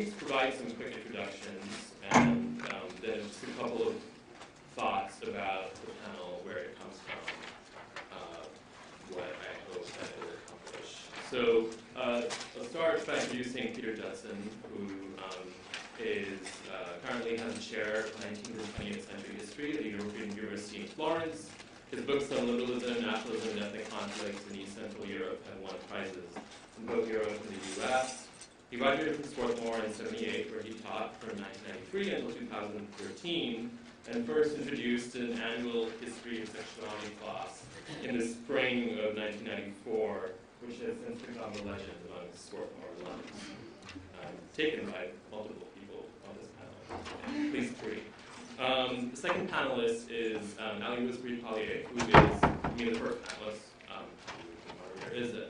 me just provide some quick introductions and then just a couple of thoughts about the panel, where it comes from, what I hope that it will accomplish. So I'll start by introducing Peter Judson, who currently has a chair of 19th and 20th century history at the European University in Florence. His books on liberalism, nationalism, and ethnic conflicts in East Central Europe have won prizes in both Europe and the US. He graduated from Swarthmore in 1978, where he taught from 1993 until 2013, and first introduced an annual history of sexuality class in the spring of 1994, which has since become a legend among Swarthmore alums, taken by multiple people on this panel, at least three. The second panelist is Ali Wisbury-Pallier, who is, the first panelist.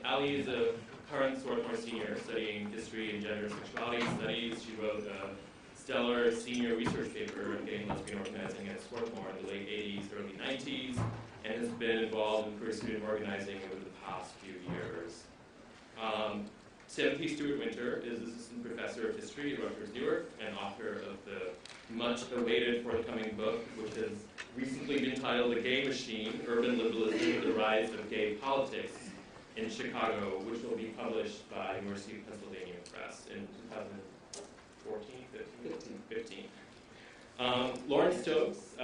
Ali is a current Swarthmore senior studying history and gender and sexuality studies. She wrote a stellar senior research paper on gay and lesbian organizing at Swarthmore in the late 80s, early 90s, and has been involved in queer student organizing over the past few years. Timothy Stewart-Winter is assistant professor of history at Rutgers Newark and author of the much-awaited forthcoming book, which has recently been titled The Gay Machine, Urban Liberalism, The Rise of Gay Politics in Chicago, which will be published by University of Pennsylvania Press in 2015. Lauren Stokes,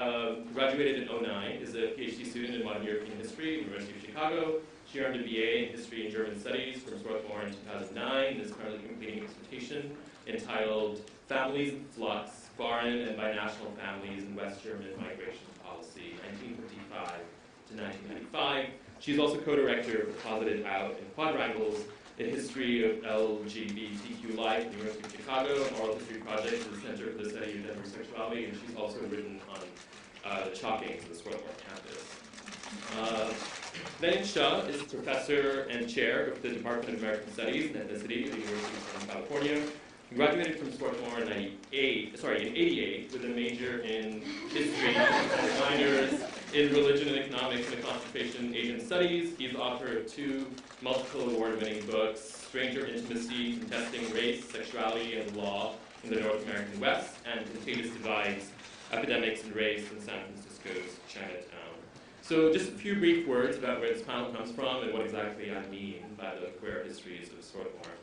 graduated in 2009, is a PhD student in modern European history at the University of Chicago. She earned a BA in history and German studies from Swarthmore in 2009 and is currently completing a dissertation entitled Families in Flux, Foreign and Binational Families in West German Migration Policy, 1955 to 1995. She's also co-director of Posited Out in Quadrangles, a history of LGBTQ life at the University of Chicago, an oral history project at the Center for the Study of Gender Sexuality, and she's also written on the chalkings of the Swarthmore campus. Lenin Shah is professor and chair of the Department of American Studies and Ethnicity at the University of Southern California. He graduated from Swarthmore in 88 with a major in history, minors in religion and economics and concentration Asian studies. He's author of two multiple award-winning books, Stranger Intimacy, Contesting Race, Sexuality, and Law in the North American West, and Contagious Divides, Epidemics and Race in San Francisco's Chinatown. So just a few brief words about where this panel comes from and what exactly I mean by the queer histories of Swarthmore.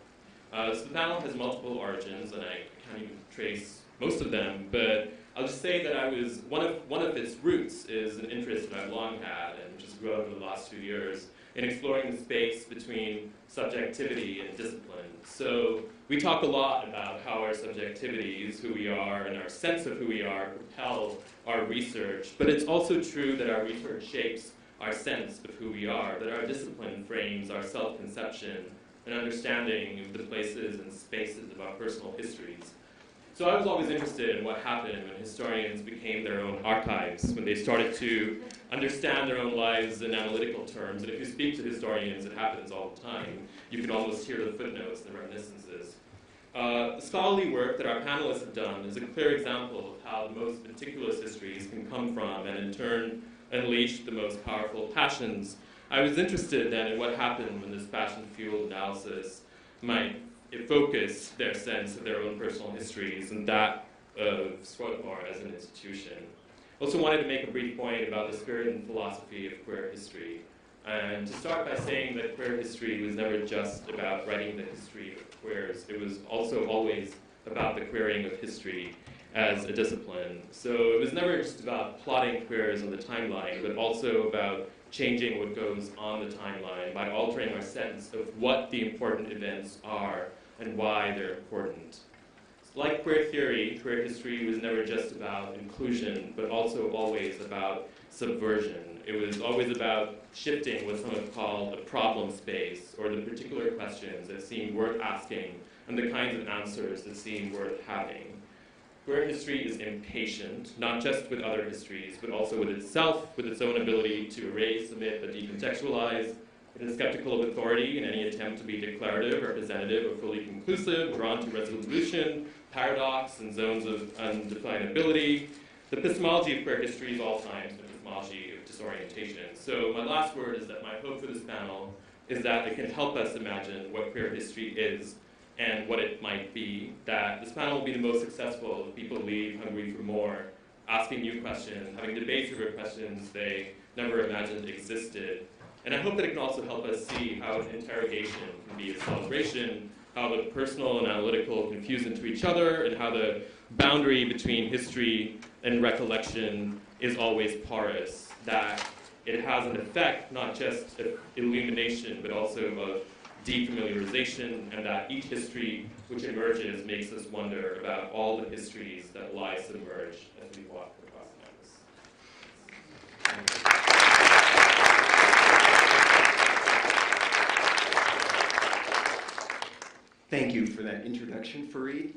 So the panel has multiple origins, and I can't even trace most of them, but I'll just say that one of its roots is an interest that I've long had and which has grown over the last 2 years in exploring the space between subjectivity and discipline. So we talk a lot about how our subjectivities, who we are, and our sense of who we are propel our research, but it's also true that our research shapes our sense of who we are, that our discipline frames our self-conception and understanding of the places and spaces of our personal histories. So I was always interested in what happened when historians became their own archives, when they started to understand their own lives in analytical terms. And if you speak to historians, it happens all the time. You can almost hear the footnotes, the reminiscences. The scholarly work that our panelists have done is a clear example of how the most meticulous histories can come from and in turn unleash the most powerful passions. I was interested then in what happened when this passion-fueled analysis might focus their sense of their own personal histories and that of Swarthmore as an institution. I also wanted to make a brief point about the spirit and philosophy of queer history. And to start by saying that queer history was never just about writing the history of queers, it was also always about the queering of history as a discipline. So it was never just about plotting queers on the timeline, but also about changing what goes on the timeline by altering our sense of what the important events are and why they're important. Like queer theory, queer history was never just about inclusion, but also always about subversion. It was always about shifting what some have called a problem space, or the particular questions that seem worth asking, and the kinds of answers that seem worth having. Queer history is impatient, not just with other histories, but also with itself, with its own ability to erase, omit, but decontextualize. It is skeptical of authority in any attempt to be declarative, representative, or fully conclusive, drawn to resolution, paradox, and zones of undefinability. The epistemology of queer history is all times the epistemology of disorientation. So my last word is that my hope for this panel is that it can help us imagine what queer history is and what it might be, that this panel will be the most successful if people leave hungry for more, asking new questions, having debates over questions they never imagined existed. And I hope that it can also help us see how an interrogation can be a celebration, how the personal and analytical can fuse into each other, and how the boundary between history and recollection is always porous, that it has an effect, not just of illumination, but also of defamiliarization, and that each history which emerges makes us wonder about all the histories that lie submerged as we walk across campus. Thank you for that introduction, Fareed.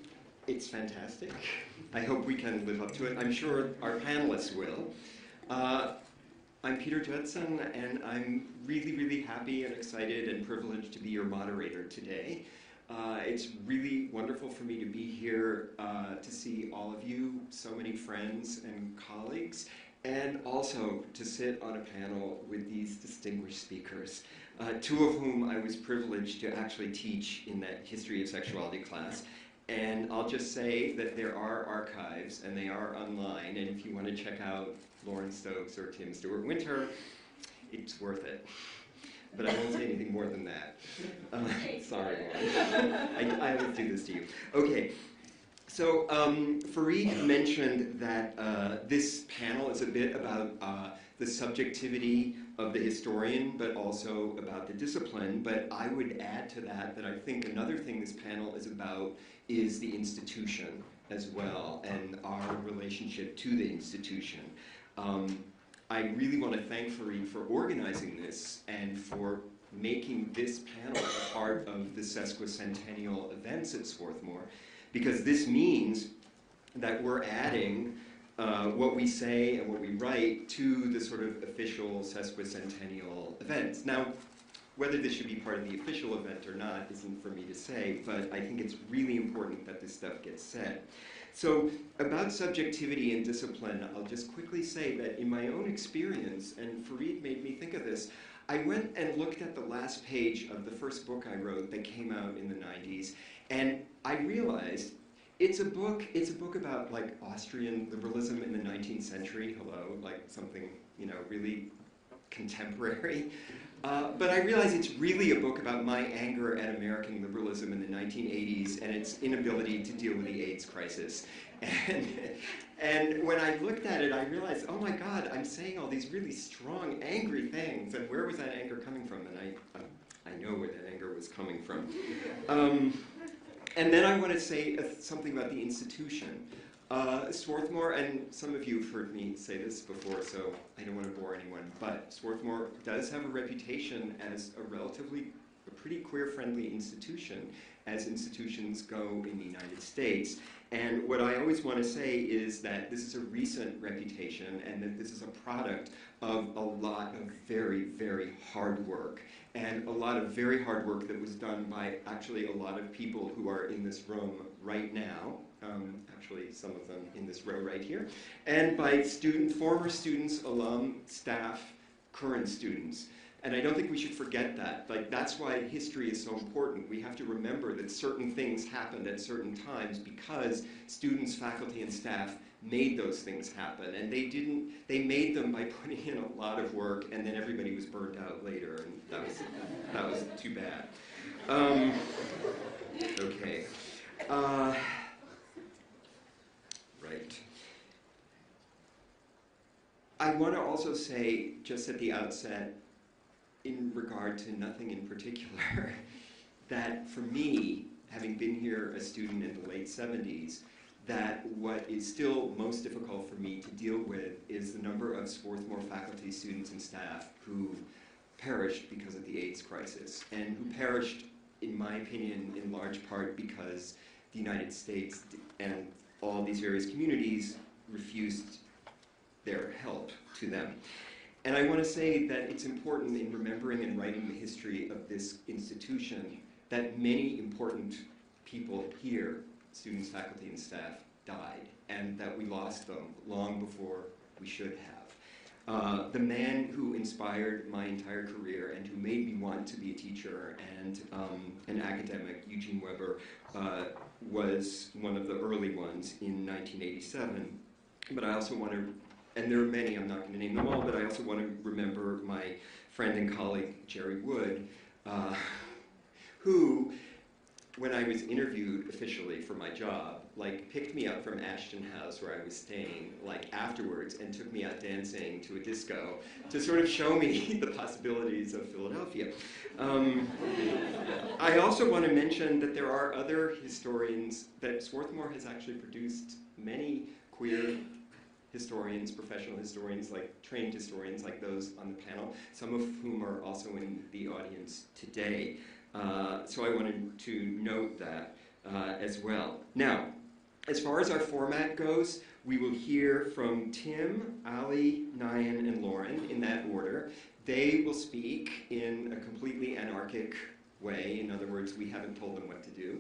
It's fantastic. I hope we can live up to it. I'm sure our panelists will. I'm Peter Judson, and I'm really, really happy and excited and privileged to be your moderator today. It's really wonderful for me to be here to see all of you, so many friends and colleagues, and also to sit on a panel with these distinguished speakers, two of whom I was privileged to actually teach in that history of sexuality class. And I'll just say that there are archives, and they are online, and if you want to check out Lauren Stokes or Tim Stewart Winter, it's worth it. But I won't say anything more than that. Sorry, Lauren. I always do this to you. Okay, so Fareed mentioned that this panel is a bit about the subjectivity of the historian, but also about the discipline. But I would add to that that I think another thing this panel is about is the institution as well, and our relationship to the institution. I really want to thank Fareed for organizing this and for making this panel a part of the sesquicentennial events at Swarthmore, because this means that we're adding what we say and what we write to the sort of official sesquicentennial events. Now, whether this should be part of the official event or not isn't for me to say, but I think it's really important that this stuff gets said. So about subjectivity and discipline, I'll just quickly say that in my own experience, and Fareed made me think of this, I went and looked at the last page of the first book I wrote that came out in the 90s, and I realized it's a book about like Austrian liberalism in the 19th century, like something, really contemporary. But I realize it's really a book about my anger at American liberalism in the 1980s and its inability to deal with the AIDS crisis. And when I looked at it, I realized, oh my God, I'm saying all these really strong, angry things, and where was that anger coming from? And I know where that anger was coming from. And then I want to say something about the institution. Swarthmore, and some of you have heard me say this before, so I don't want to bore anyone, but Swarthmore does have a reputation as a pretty queer-friendly institution, as institutions go in the United States. And what I always want to say is that this is a recent reputation, and that this is a product of a lot of very, very hard work. And a lot of very hard work that was done by actually a lot of people who are in this room right now, actually some of them in this row right here, and by former students, alum, staff, current students. And I don't think we should forget that. That's why history is so important. We have to remember that certain things happened at certain times because students, faculty, and staff made those things happen. And they made them by putting in a lot of work, and then everybody was burned out later, and that was too bad. Okay. Right. I want to also say, just at the outset, in regard to nothing in particular, that for me, having been here a student in the late 70s, that what is still most difficult for me to deal with is the number of Swarthmore faculty, students, and staff who perished because of the AIDS crisis, and who perished, in my opinion, in large part because the United States and all these various communities refused their help to them. And I want to say that it's important in remembering and writing the history of this institution that many important people here, students, faculty, and staff, died, and that we lost them long before we should have. The man who inspired my entire career and who made me want to be a teacher and an academic, Eugene Weber, was one of the early ones in 1987. But I also want to, and there are many, I'm not going to name them all, but I also want to remember my friend and colleague, Jerry Wood, who, when I was interviewed officially for my job, picked me up from Ashton House, where I was staying, afterwards, and took me out dancing to a disco to sort of show me the possibilities of Philadelphia. I also want to mention that there are other historians, that Swarthmore has actually produced many queer historians, professional historians, trained historians like those on the panel, some of whom are also in the audience today. So I wanted to note that as well. Now, as far as our format goes, we will hear from Tim, Ali, Nyan, and Lauren in that order. They will speak in a completely anarchic way. In other words, we haven't told them what to do.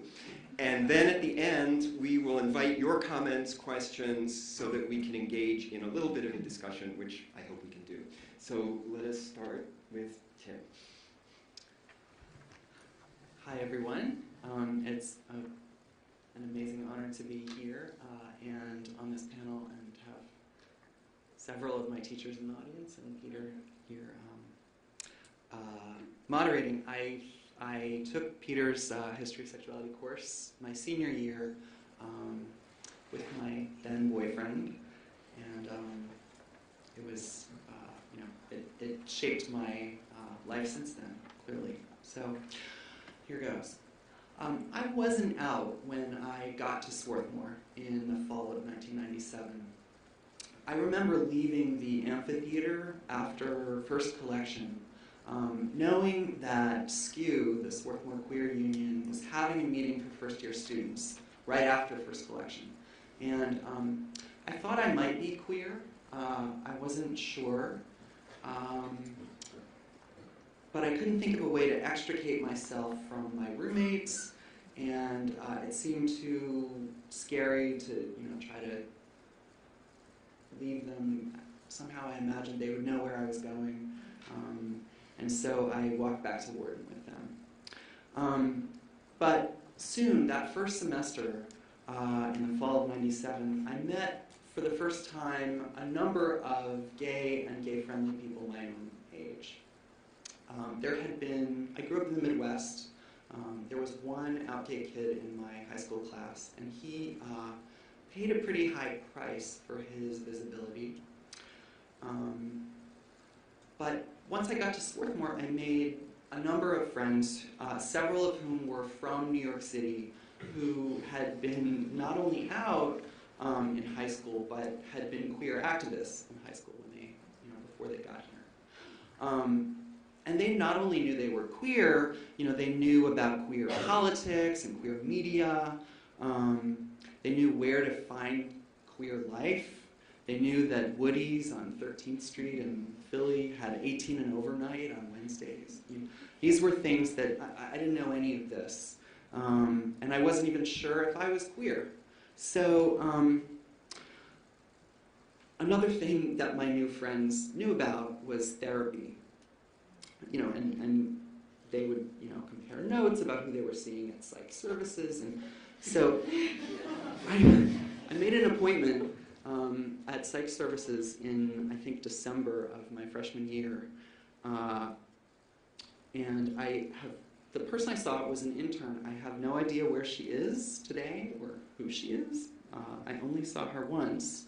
And then at the end, we will invite your comments, questions, so that we can engage in a little bit of a discussion, which I hope we can do. So let us start with Tim. Hi, everyone. It's an amazing honor to be here and on this panel and have several of my teachers in the audience and Peter here moderating. I took Peter's History of Sexuality course my senior year with my then boyfriend, and it was, it shaped my life since then, clearly. So here goes. I wasn't out when I got to Swarthmore in the fall of 1997. I remember leaving the amphitheater after first collection, knowing that SKU, the Swarthmore Queer Union, was having a meeting for first-year students right after first collection. And I thought I might be queer. I wasn't sure. But I couldn't think of a way to extricate myself from my roommates, and it seemed too scary to, try to leave them. Somehow I imagined they would know where I was going, and so I walked back to Warden with them. But soon, that first semester, in the fall of '97, I met for the first time a number of gay and gay-friendly people my own age. There had been, I grew up in the Midwest. There was one out gay kid in my high school class, and he paid a pretty high price for his visibility. But once I got to Swarthmore, I made a number of friends, several of whom were from New York City, who had been not only out in high school, but had been queer activists in high school when they, before they got here. And they not only knew they were queer, they knew about queer politics and queer media. They knew where to find queer life. They knew that Woody's on 13th Street in Philly had 18 and over night on Wednesdays. These were things that I didn't know any of this. And I wasn't even sure if I was queer. So another thing that my new friends knew about was therapy. And they would, compare notes about who they were seeing at psych services. And so I made an appointment at psych services in, I think, December of my freshman year. And the person I saw was an intern. I have no idea where she is today or who she is. I only saw her once.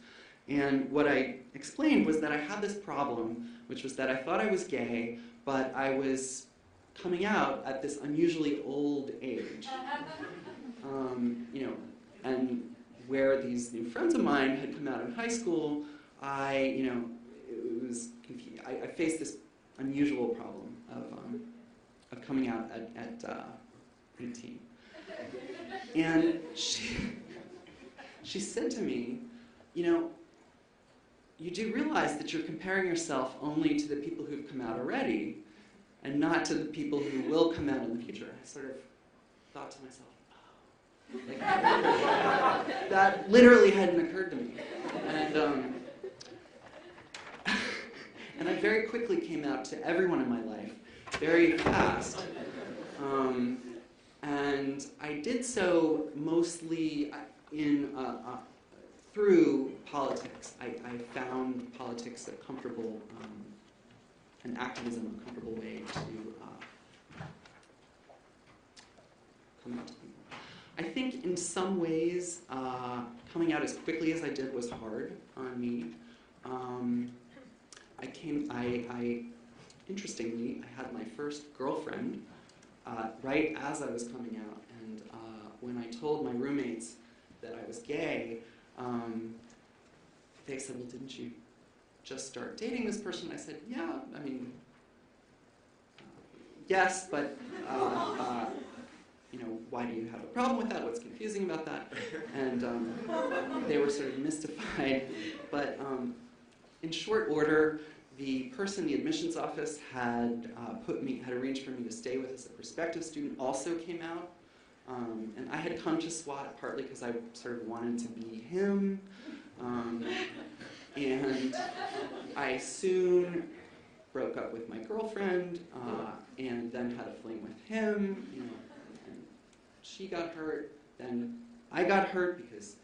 And what I explained was that I had this problem, which was that I thought I was gay, but I was coming out at this unusually old age. And where these new friends of mine had come out in high school, it was confusing. I faced this unusual problem of coming out at 18. And she said to me, you do realize that you're comparing yourself only to the people who've come out already and not to the people who will come out in the future. I sort of thought to myself, that literally hadn't occurred to me. And I very quickly came out to everyone in my life, very fast. And I did so mostly through politics. I found politics a comfortable, and activism a comfortable way to come out to people. I think in some ways, coming out as quickly as I did was hard on me. Interestingly, I had my first girlfriend right as I was coming out, and when I told my roommates that I was gay, they said, well, didn't you just start dating this person? I said, yeah, I mean, yes, but why do you have a problem with that? What's confusing about that? And they were sort of mystified. But in short order, the person in the admissions office had arranged for me to stay with as a prospective student also came out. And I had come to Swat partly because I sort of wanted to be him. And I soon broke up with my girlfriend and then had a fling with him. And she got hurt. Then I got hurt because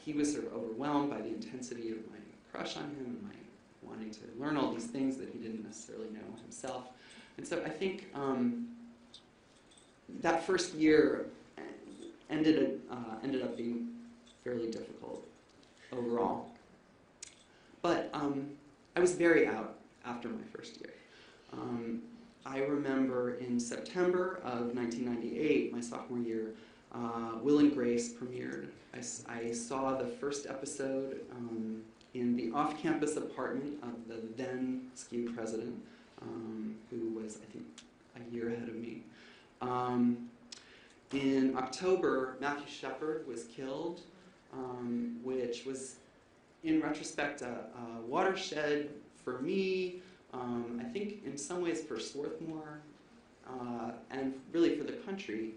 he was sort of overwhelmed by the intensity of my crush on him and my wanting to learn all these things that he didn't necessarily know himself. And so I think that first year ended up being fairly difficult overall. But I was very out after my first year. I remember in September of 1998, my sophomore year, Will and Grace premiered. I saw the first episode in the off-campus apartment of the then SKU president, who was, I think, a year ahead of me. In October, Matthew Shepard was killed, which was, in retrospect, a watershed for me, I think in some ways for Swarthmore, and really for the country.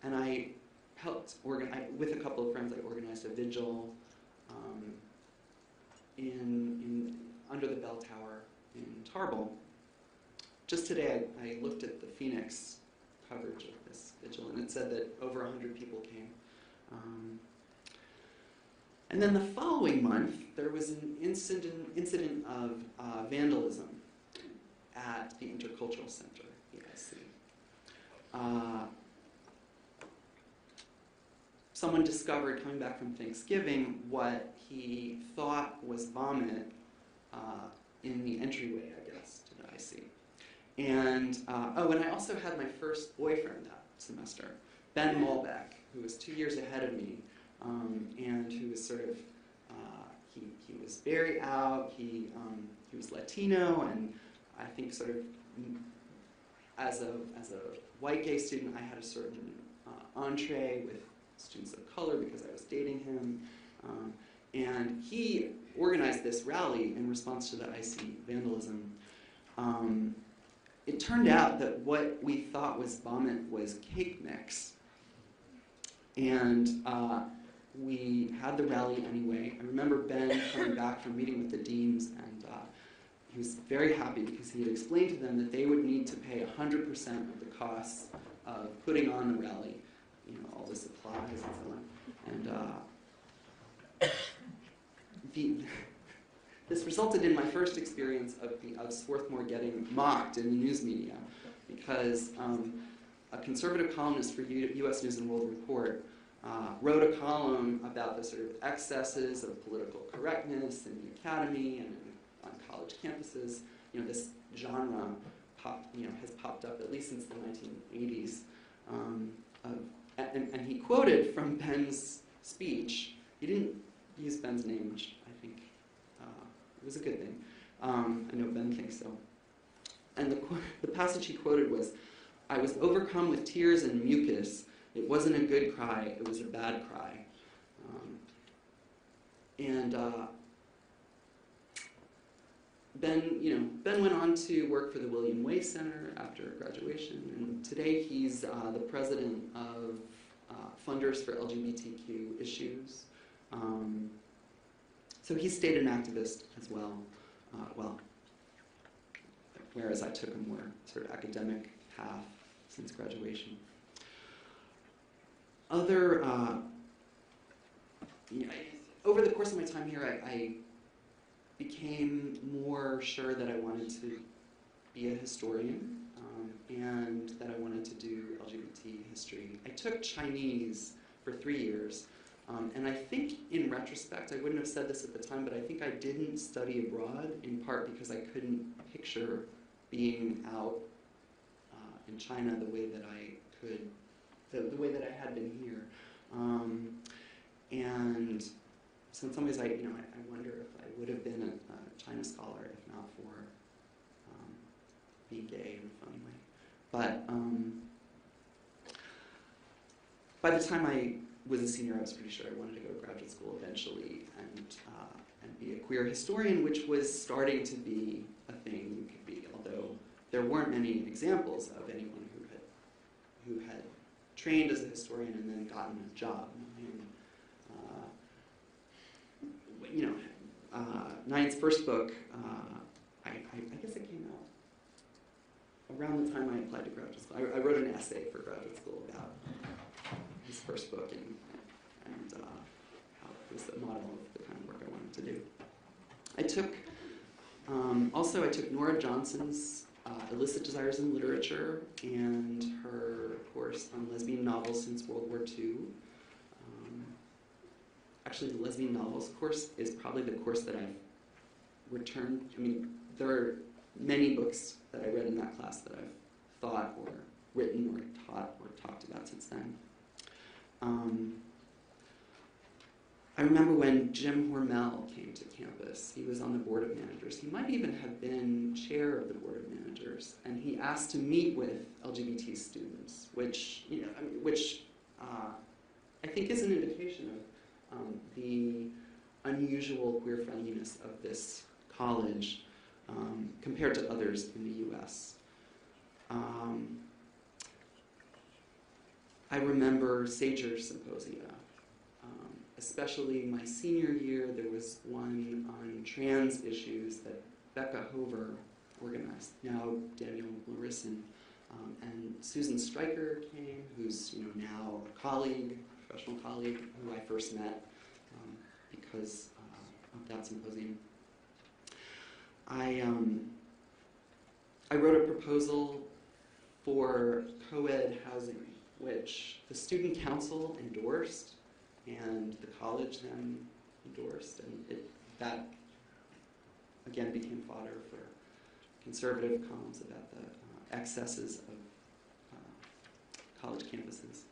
And I helped with a couple of friends, I organized a vigil under the bell tower in Tarbell. Just today, I looked at the Phoenix coverage of this vigil, and it said that over 100 people came. And then the following month, there was an incident of vandalism at the Intercultural Center, EIC. Someone discovered, coming back from Thanksgiving, what he thought was vomit in the entryway, I guess, to the IC. And, and I also had my first boyfriend that semester, Ben Malbeck, who was 2 years ahead of me, and who was sort of, he was very out, he was Latino, and I think sort of, as a white gay student, I had a certain entree with students of color because I was dating him. And he organized this rally in response to the IC vandalism. It turned out that what we thought was vomit was cake mix. And we had the rally anyway. I remember Ben coming back from meeting with the deans, and he was very happy because he had explained to them that they would need to pay 100% of the costs of putting on the rally, all the supplies and so on. And this resulted in my first experience of Swarthmore getting mocked in the news media, because a conservative columnist for U.S. News and World Report wrote a column about the sort of excesses of political correctness in the academy and on college campuses. This genre has popped up at least since the 1980s. And he quoted from Ben's speech. He didn't use Ben's name, which I think it was a good thing. I know Ben thinks so. And the passage he quoted was, "I was overcome with tears and mucus. It wasn't a good cry, it was a bad cry." Ben went on to work for the William Way Center after graduation, and today he's the president of funders for LGBTQ issues. So he stayed an activist as well. Whereas I took a more sort of academic path since graduation. Other, over the course of my time here, I became more sure that I wanted to be a historian and that I wanted to do LGBT history. I took Chinese for 3 years, and I think in retrospect, I wouldn't have said this at the time, but I think I didn't study abroad in part because I couldn't picture being out in China the way that I could, the way that I had been here. And so in some ways, I wonder if I would have been a China scholar if not for being gay in a funny way. But by the time I was a senior, I was pretty sure I wanted to go to graduate school eventually and be a queer historian, which was starting to be a thing you could be, although there weren't many examples of anyone who had trained as a historian and then gotten a job. Nyan's first book, I guess it came out around the time I applied to graduate school. I wrote an essay for graduate school about his first book and how it was a model of the kind of work I wanted to do. I took Nora Johnson's Illicit Desires in Literature and her course on lesbian novels since World War II. Actually, the lesbian novels course is probably the course that I've returned. I mean, there are many books that I read in that class that I've thought or written or taught or talked about since then. I remember when Jim Hormel came to campus. He was on the board of managers. He might even have been chair of the board of managers, and he asked to meet with LGBT students, which I think is an indication of the unusual queer friendliness of this college compared to others in the U.S. I remember Sager symposia. Especially my senior year, there was one on trans issues that Becca Hover organized, now Daniel Larison, and Susan Stryker came, who's now a colleague, professional colleague, who I first met because of that symposium. I wrote a proposal for co-ed housing, which the student council endorsed, and the college then endorsed, and that again became fodder for conservative columns about the excesses of college campuses.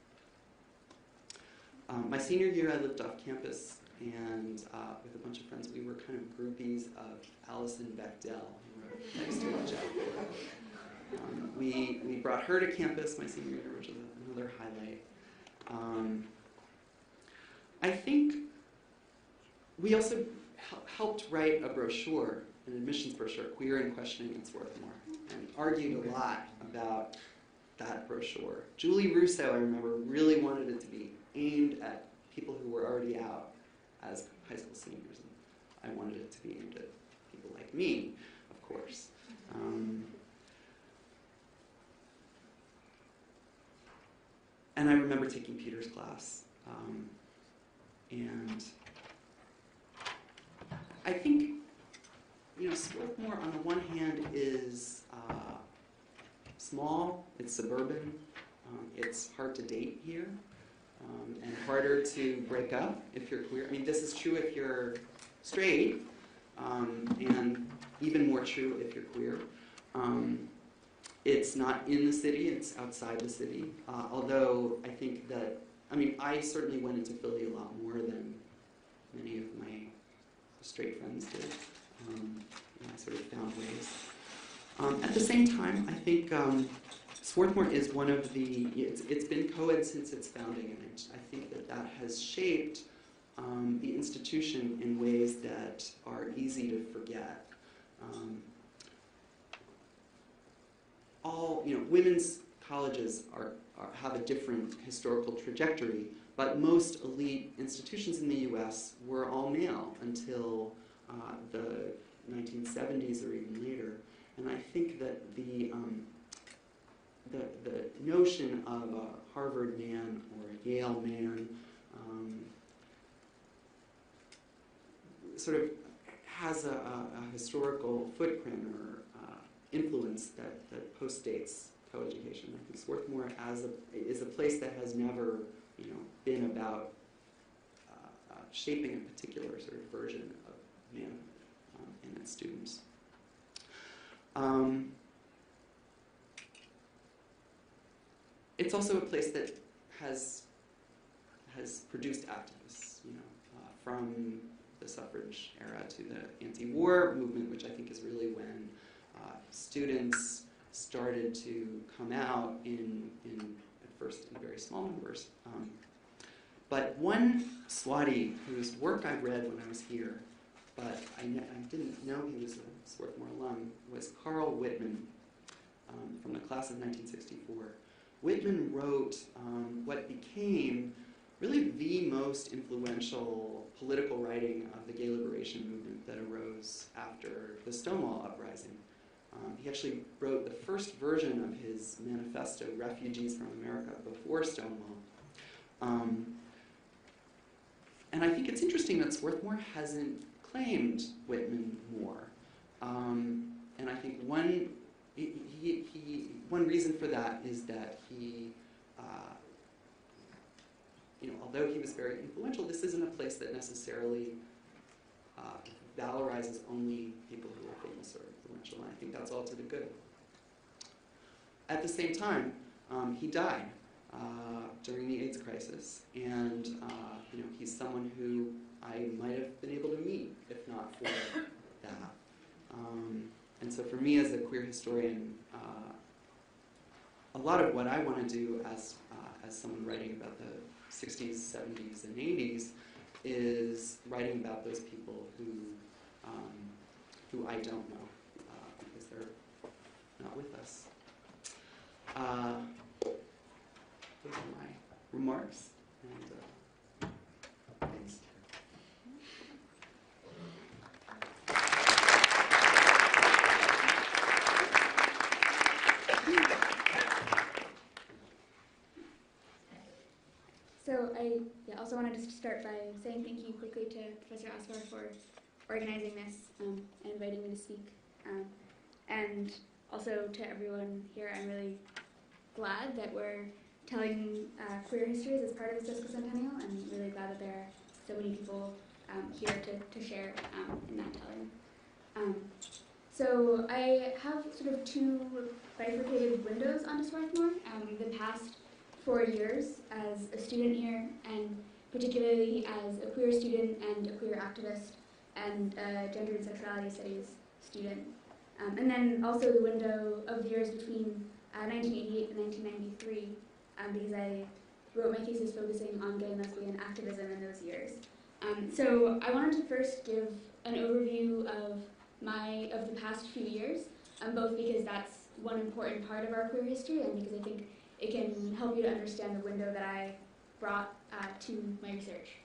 My senior year, I lived off campus, and with a bunch of friends, we were kind of groupies of Alison Bechdel, who wrote Next to Each Other. We brought her to campus my senior year, which was another highlight. I think we also helped write a brochure, an admissions brochure, Queer and Questioning at Swarthmore, and argued a lot about that brochure. Julie Russo, I remember, really wanted it to be aimed at people who were already out as high school seniors, and I wanted it to be aimed at people like me, of course. And I remember taking Peter's class. And I think, Swarthmore on the one hand is small, it's suburban, it's hard to date here, and harder to break up if you're queer. I mean, this is true if you're straight, and even more true if you're queer. It's not in the city, it's outside the city, although I think that I certainly went into Philly a lot more than many of my straight friends did. I sort of found ways. At the same time, I think Swarthmore is one of the, it's been co-ed since its founding, and I think that has shaped the institution in ways that are easy to forget. Women's colleges have a different historical trajectory, but most elite institutions in the U.S. were all male until the 1970s or even later. And I think that the notion of a Harvard man or a Yale man sort of has a historical footprint or influence that postdates coeducation. I think Swarthmore is a place that has never, been about shaping a particular sort of version of manhood in its students. It's also a place that has produced activists, from the suffrage era to the anti-war movement, which I think is really when students started to come out at first in very small numbers. But one Swati whose work I read when I was here, but I didn't know he was a Swarthmore alum, was Carl Whitman from the class of 1964. Whitman wrote what became really the most influential political writing of the gay liberation movement that arose after the Stonewall Uprising. He actually wrote the first version of his manifesto, Refugees from America, before Stonewall. And I think it's interesting that Swarthmore hasn't claimed Whitman more. And I think one reason for that is that he, although he was very influential, this isn't a place that necessarily valorizes only people who are famous or influential, and I think that's all to the good. At the same time, he died during the AIDS crisis, and he's someone who I might have been able to meet if not for that. And so for me as a queer historian, a lot of what I want to do as someone writing about the 60s, 70s, and 80s is writing about those people who I don't know because they're not with us. Those are my remarks, and thanks. So I also wanted to start by saying thank you quickly to Professor Aswar for organizing this and inviting me to speak. And also to everyone here, I'm really glad that we're telling queer histories as part of the sesquicentennial, and really glad that there are so many people here to share in that telling. So I have sort of two bifurcated windows onto Swarthmore. The past 4 years as a student here, and particularly as a queer student and a queer activist and a gender and sexuality studies student. And then also the window of the years between 1988 and 1993, because I wrote my thesis focusing on gay and lesbian activism in those years. So I wanted to first give an overview of the past few years, both because that's one important part of our queer history, and because I think it can help you to understand the window that I brought to my research.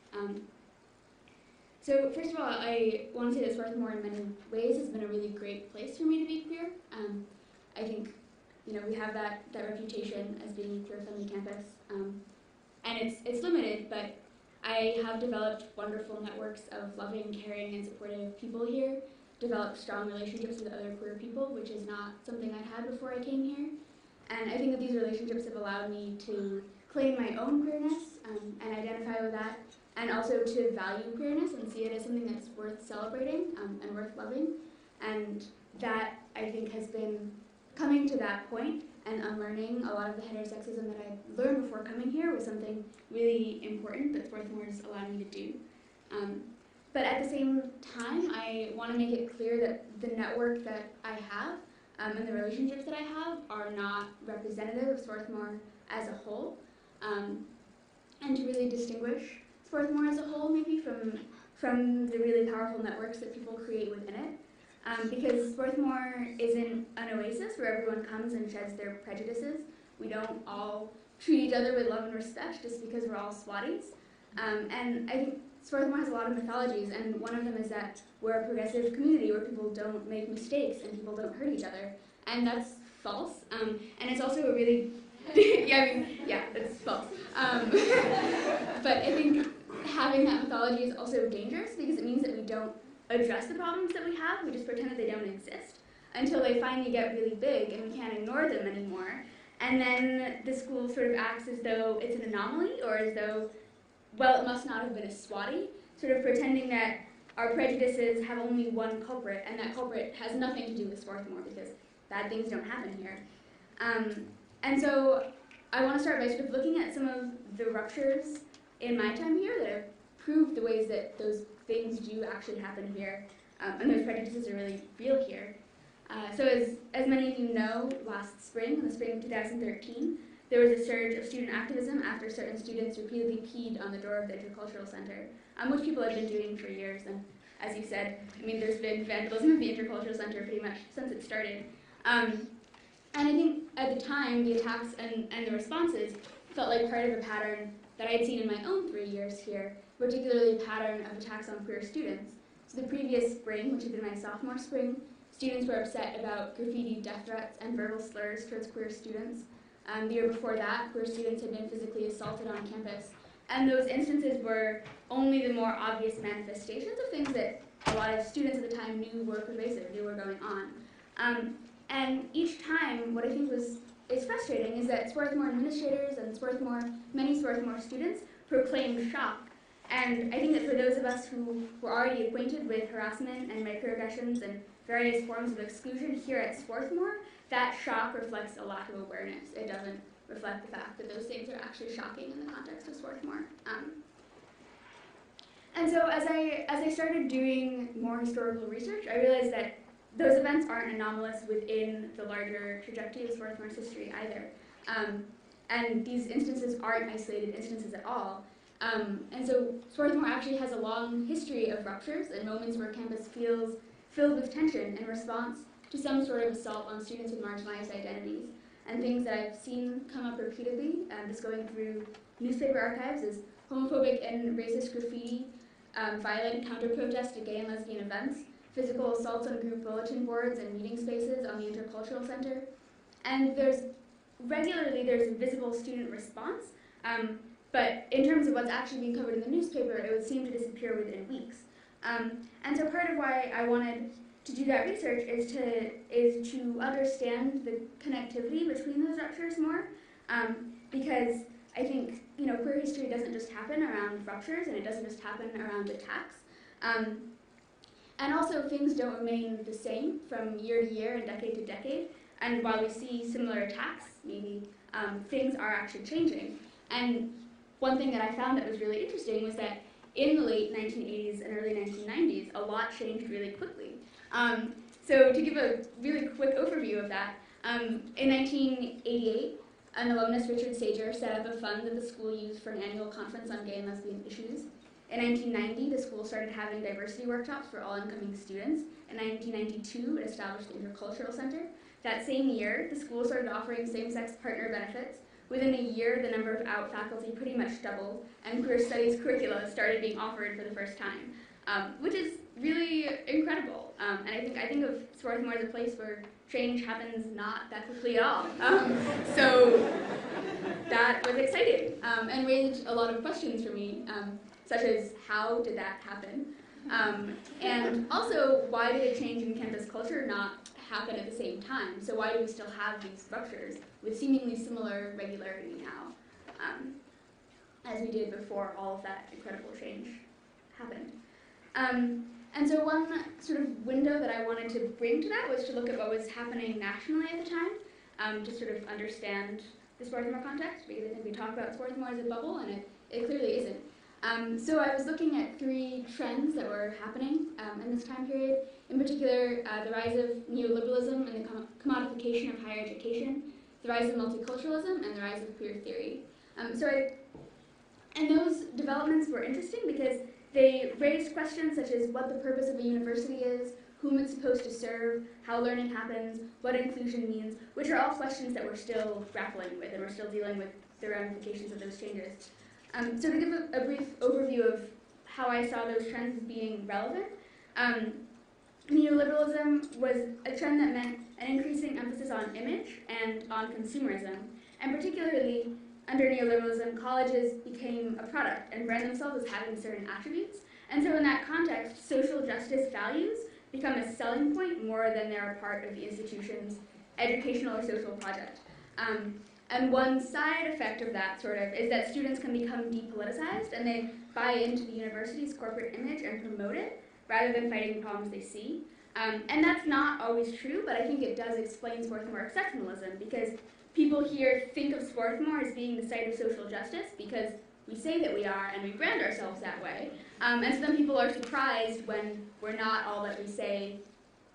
So first of all, I want to say that Swarthmore in many ways has been a really great place for me to be queer. I think we have that reputation as being a queer-friendly campus, and it's limited, but I have developed wonderful networks of loving, caring, and supportive people here, developed strong relationships with other queer people, which is not something I had before I came here. And I think that these relationships have allowed me to claim my own queerness and identify with that, and also to value queerness and see it as something that's worth celebrating and worth loving. And that, I think, has been coming to that point and unlearning a lot of the heterosexism that I learned before coming here was something really important that Swarthmore has allowed me to do. But at the same time, I want to make it clear that the network that I have and the relationships that I have are not representative of Swarthmore as a whole, and to really distinguish Swarthmore as a whole maybe from the really powerful networks that people create within it. Because Swarthmore isn't an oasis where everyone comes and sheds their prejudices. We don't all treat each other with love and respect just because we're all Swatis. And I think Swarthmore has a lot of mythologies, and one of them is that we're a progressive community where people don't make mistakes and people don't hurt each other. And that's false. And it's also a really, it's false. But I think having that mythology is also dangerous because it means that we don't address the problems that we have. We just pretend that they don't exist until they finally get really big and we can't ignore them anymore. And then the school sort of acts as though it's an anomaly, or as though, well, it must not have been a Swatty, sort of pretending that our prejudices have only one culprit, and that culprit has nothing to do with Swarthmore because bad things don't happen here. And so I want to start by sort of looking at some of the ruptures in my time here that have proved the ways that those things do actually happen here, and those prejudices are really real here. So as many of you know, last spring, in the spring of 2013, there was a surge of student activism after certain students repeatedly peed on the door of the Intercultural Center, which people have been doing for years. And as you said, I mean, there's been vandalism of the Intercultural Center pretty much since it started. And I think at the time, the attacks and the responses felt like part of a pattern that I'd seen in my own 3 years here, particularly a pattern of attacks on queer students. So the previous spring, which had been my sophomore spring, students were upset about graffiti, death threats, and verbal slurs towards queer students. The year before that, queer students had been physically assaulted on campus, and those instances were only the more obvious manifestations of things that a lot of students at the time knew were pervasive, knew were going on. And each time, what I think is frustrating is that Swarthmore administrators and many Swarthmore students proclaimed shock. And I think that for those of us who were already acquainted with harassment and microaggressions and various forms of exclusion here at Swarthmore, that shock reflects a lack of awareness. It doesn't reflect the fact that those things are actually shocking in the context of Swarthmore. And so as I started doing more historical research, I realized that those events aren't anomalous within the larger trajectory of Swarthmore's history either. And these instances aren't isolated instances at all. And so Swarthmore actually has a long history of ruptures and moments where campus feels filled with tension in response to some sort of assault on students with marginalized identities. And things that I've seen come up repeatedly, just going through newspaper archives, is homophobic and racist graffiti, violent counter-protest to gay and lesbian events, physical assaults on group bulletin boards and meeting spaces on the Intercultural Center. And there's visible student response, but in terms of what's actually being covered in the newspaper, it would seem to disappear within weeks. And so part of why I wanted to do that research is to understand the connectivity between those ruptures more, because I think queer history doesn't just happen around ruptures, and it doesn't just happen around attacks. And also things don't remain the same from year to year and decade to decade. And while we see similar attacks, maybe things are actually changing. And one thing that I found that was really interesting was that in the late 1980s and early 1990s, a lot changed really quickly. So to give a really quick overview of that, in 1988, an alumnus, Richard Sager, set up a fund that the school used for an annual conference on gay and lesbian issues. In 1990, the school started having diversity workshops for all incoming students. In 1992, it established the Intercultural Center. That same year, the school started offering same-sex partner benefits. Within a year, the number of out faculty pretty much doubled, and queer studies curricula started being offered for the first time, which is really incredible. And I think of Swarthmore as a place where change happens not that quickly at all. So that was exciting and raised a lot of questions for me, such as how did that happen? And also, why did a change in campus culture not happen at the same time? So why do we still have these ruptures with seemingly similar regularity now, as we did before all of that incredible change happened? And so one sort of window that I wanted to bring to that was to look at what was happening nationally at the time, to sort of understand the Swarthmore context, because I think we talk about Swarthmore as a bubble, and it clearly isn't. So I was looking at 3 trends that were happening in this time period. In particular, the rise of neoliberalism and the commodification of higher education, the rise of multiculturalism, and the rise of queer theory. And those developments were interesting because they raised questions such as what the purpose of a university is, whom it's supposed to serve, how learning happens, what inclusion means, which are all questions that we're still grappling with and we're still dealing with the ramifications of those changes. So to give a brief overview of how I saw those trends as being relevant, neoliberalism was a trend that meant an increasing emphasis on image and on consumerism. And particularly, under neoliberalism, colleges became a product and brand themselves as having certain attributes. And so in that context, social justice values become a selling point more than they're a part of the institution's educational or social project. And one side effect of that is that students can become depoliticized and they buy into the university's corporate image and promote it rather than fighting the problems they see. And that's not always true, but I think it does explain Swarthmore exceptionalism, because people here think of Swarthmore as being the site of social justice because we say that we are and we brand ourselves that way. And so then people are surprised when we're not all that we say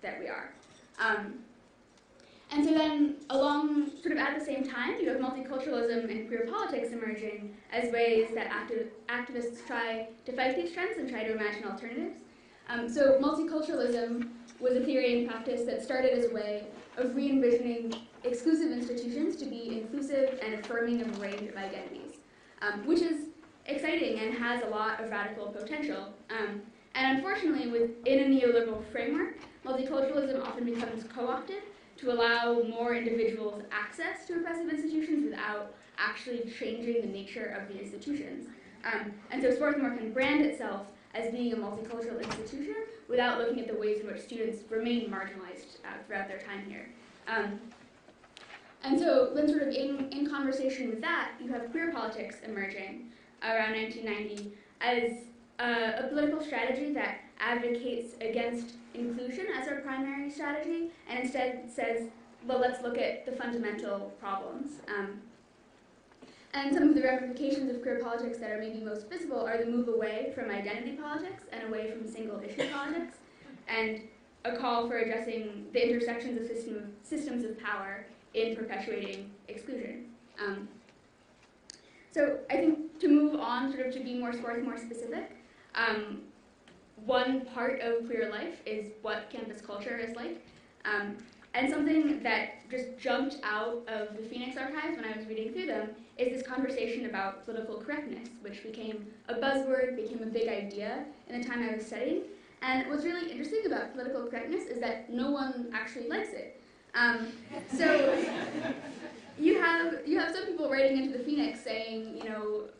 that we are. And so then, at the same time, you have multiculturalism and queer politics emerging as ways that activists try to fight these trends and try to imagine alternatives. So multiculturalism was a theory and practice that started as a way of re-envisioning exclusive institutions to be inclusive and affirming of a range of identities, which is exciting and has a lot of radical potential. And unfortunately, within a neoliberal framework, multiculturalism often becomes co-opted to allow more individuals access to oppressive institutions without actually changing the nature of the institutions. And so Swarthmore can brand itself as being a multicultural institution without looking at the ways in which students remain marginalized throughout their time here. And so then in conversation with that, you have queer politics emerging around 1990 as a political strategy that advocates against inclusion as our primary strategy and instead says, well, let's look at the fundamental problems. And some of the ramifications of queer politics that are maybe most visible are the move away from identity politics and away from single-issue politics, and a call for addressing the intersections of systems of power in perpetuating exclusion. So I think to move on, to be more Swarthmore specific, one part of queer life is what campus culture is like. And something that just jumped out of the Phoenix archives when I was reading through them is this conversation about political correctness, which became a buzzword, became a big idea in the time I was studying. And what's really interesting about political correctness is that no one actually likes it. So you have some people writing into the Phoenix saying,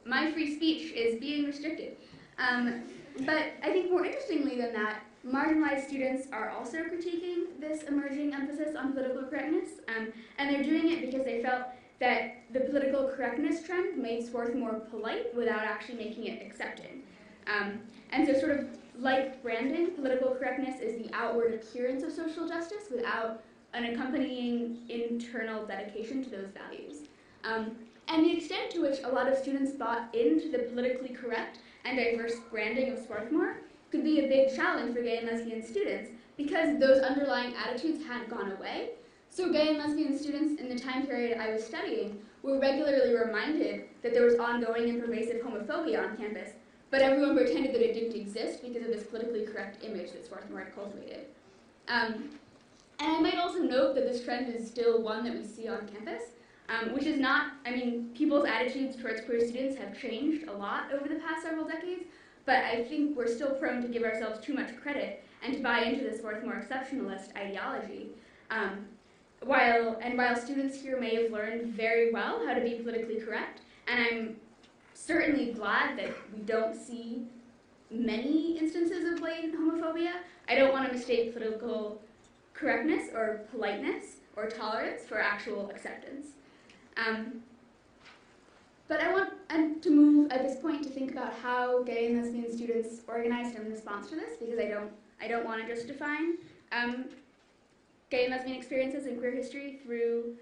my free speech is being restricted. But I think more interestingly than that, marginalized students are also critiquing this emerging emphasis on political correctness, and they're doing it because they felt that the political correctness trend made Swarthmore polite without actually making it accepted. And so like branding, political correctness is the outward appearance of social justice without an accompanying internal dedication to those values. And the extent to which a lot of students bought into the politically correct and diverse branding of Swarthmore could be a big challenge for gay and lesbian students because those underlying attitudes hadn't gone away. So gay and lesbian students in the time period I was studying were regularly reminded that there was ongoing and pervasive homophobia on campus, but everyone pretended that it didn't exist because of this politically correct image that Swarthmore had cultivated. And I might also note that this trend is still one that we see on campus, which is not, people's attitudes towards queer students have changed a lot over the past several decades, but I think we're still prone to give ourselves too much credit and to buy into this Swarthmore exceptionalist ideology. While students here may have learned very well how to be politically correct, and I'm certainly glad that we don't see many instances of blatant homophobia, I don't want to mistake political correctness or politeness or tolerance for actual acceptance. But I want to move at this point to think about how gay and lesbian students organized in response to this, because I don't want to just define gay and lesbian experiences in queer history through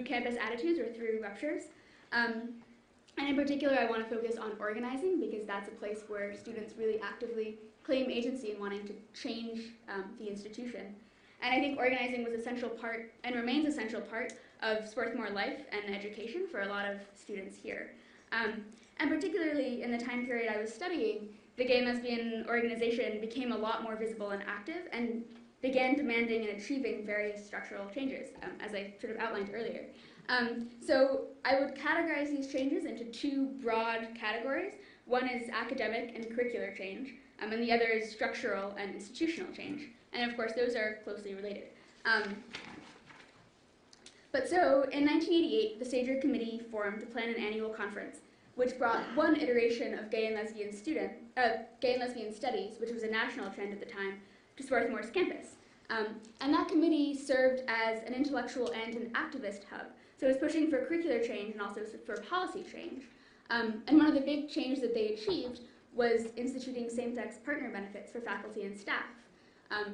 campus attitudes or through ruptures. And in particular, I want to focus on organizing, because that's a place where students really actively claim agency in wanting to change the institution. And I think organizing was an essential part, and remains an essential part, of Swarthmore life and education for a lot of students here. And particularly in the time period I was studying, the gay and lesbian organization became a lot more visible and active, and began demanding and achieving various structural changes, as I outlined earlier. So I would categorize these changes into two broad categories. One is academic and curricular change, and the other is structural and institutional change. And of course, those are closely related. But so, in 1988, the Sager Committee formed to plan an annual conference, which brought one iteration of gay and lesbian studies, which was a national trend at the time, to Swarthmore's campus. And that committee served as an intellectual and an activist hub. So it was pushing for curricular change and also for policy change. And one of the big changes that they achieved was instituting same-sex partner benefits for faculty and staff.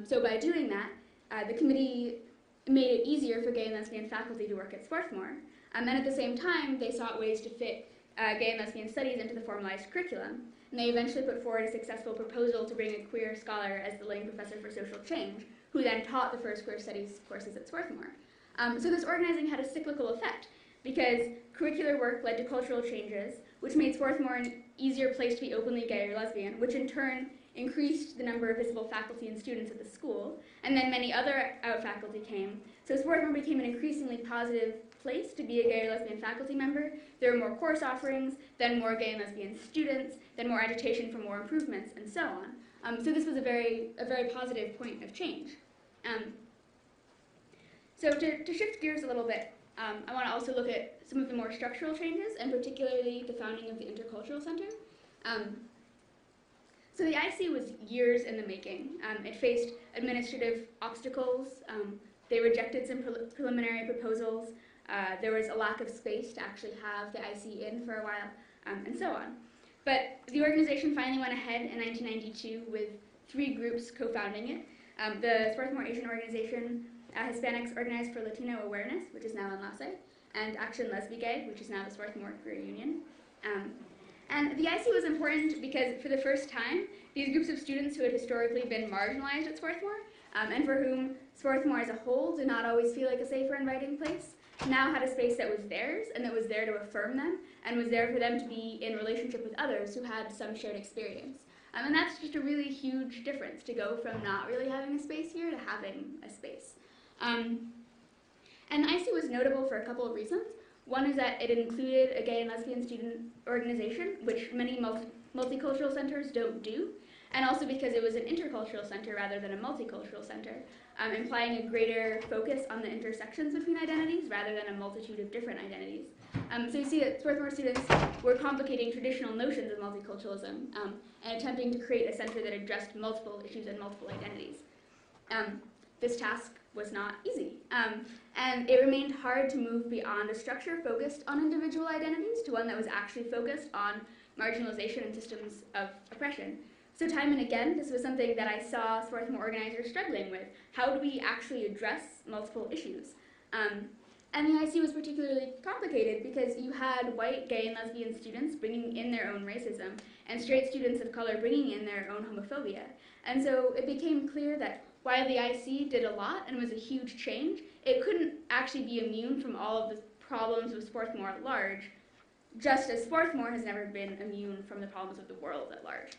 So by doing that, the committee made it easier for gay and lesbian faculty to work at Swarthmore. And at the same time, they sought ways to fit gay and lesbian studies into the formalized curriculum. And they eventually put forward a successful proposal to bring a queer scholar as the Lang Professor for Social Change, who then taught the first queer studies courses at Swarthmore. So this organizing had a cyclical effect, because curricular work led to cultural changes, which made Swarthmore an easier place to be openly gay or lesbian, which in turn increased the number of visible faculty and students at the school, and then many other out faculty came. So Swarthmore became an increasingly positive place to be a gay or lesbian faculty member. There were more course offerings, then more gay and lesbian students, then more agitation for more improvements, and so on. So this was a very positive point of change. So to shift gears a little bit, I want to also look at some of the more structural changes, and particularly the founding of the Intercultural Center. So the IC was years in the making. It faced administrative obstacles. They rejected some preliminary proposals. There was a lack of space to actually have the IC in for a while, and so on. But the organization finally went ahead in 1992 with 3 groups co-founding it. The Swarthmore Asian Organization, Hispanics Organized for Latino Awareness, which is now Enlace, and Action Lesbi-Gay, which is now the Swarthmore Career Union. And the IC was important because for the first time, these groups of students who had historically been marginalized at Swarthmore, and for whom Swarthmore as a whole did not always feel like a safe or inviting place, now had a space that was theirs, and that was there to affirm them, and was there for them to be in relationship with others who had some shared experience. And that's just a really huge difference, to go from not really having a space here to having a space. And IC was notable for a couple of reasons. One is that it included a gay and lesbian student organization, which many multicultural centers don't do, and also because it was an intercultural center rather than a multicultural center, implying a greater focus on the intersections between identities rather than a multitude of different identities. So you see that Swarthmore students were complicating traditional notions of multiculturalism and attempting to create a center that addressed multiple issues and multiple identities. This task was not easy, and it remained hard to move beyond a structure focused on individual identities to one that was actually focused on marginalization and systems of oppression. So time and again, this was something that I saw Swarthmore organizers struggling with. How do we actually address multiple issues? And the IC was particularly complicated because you had white, gay, and lesbian students bringing in their own racism, and straight students of color bringing in their own homophobia. And so it became clear that while the IC did a lot and was a huge change, it couldn't actually be immune from all of the problems of Swarthmore at large, just as Swarthmore has never been immune from the problems of the world at large.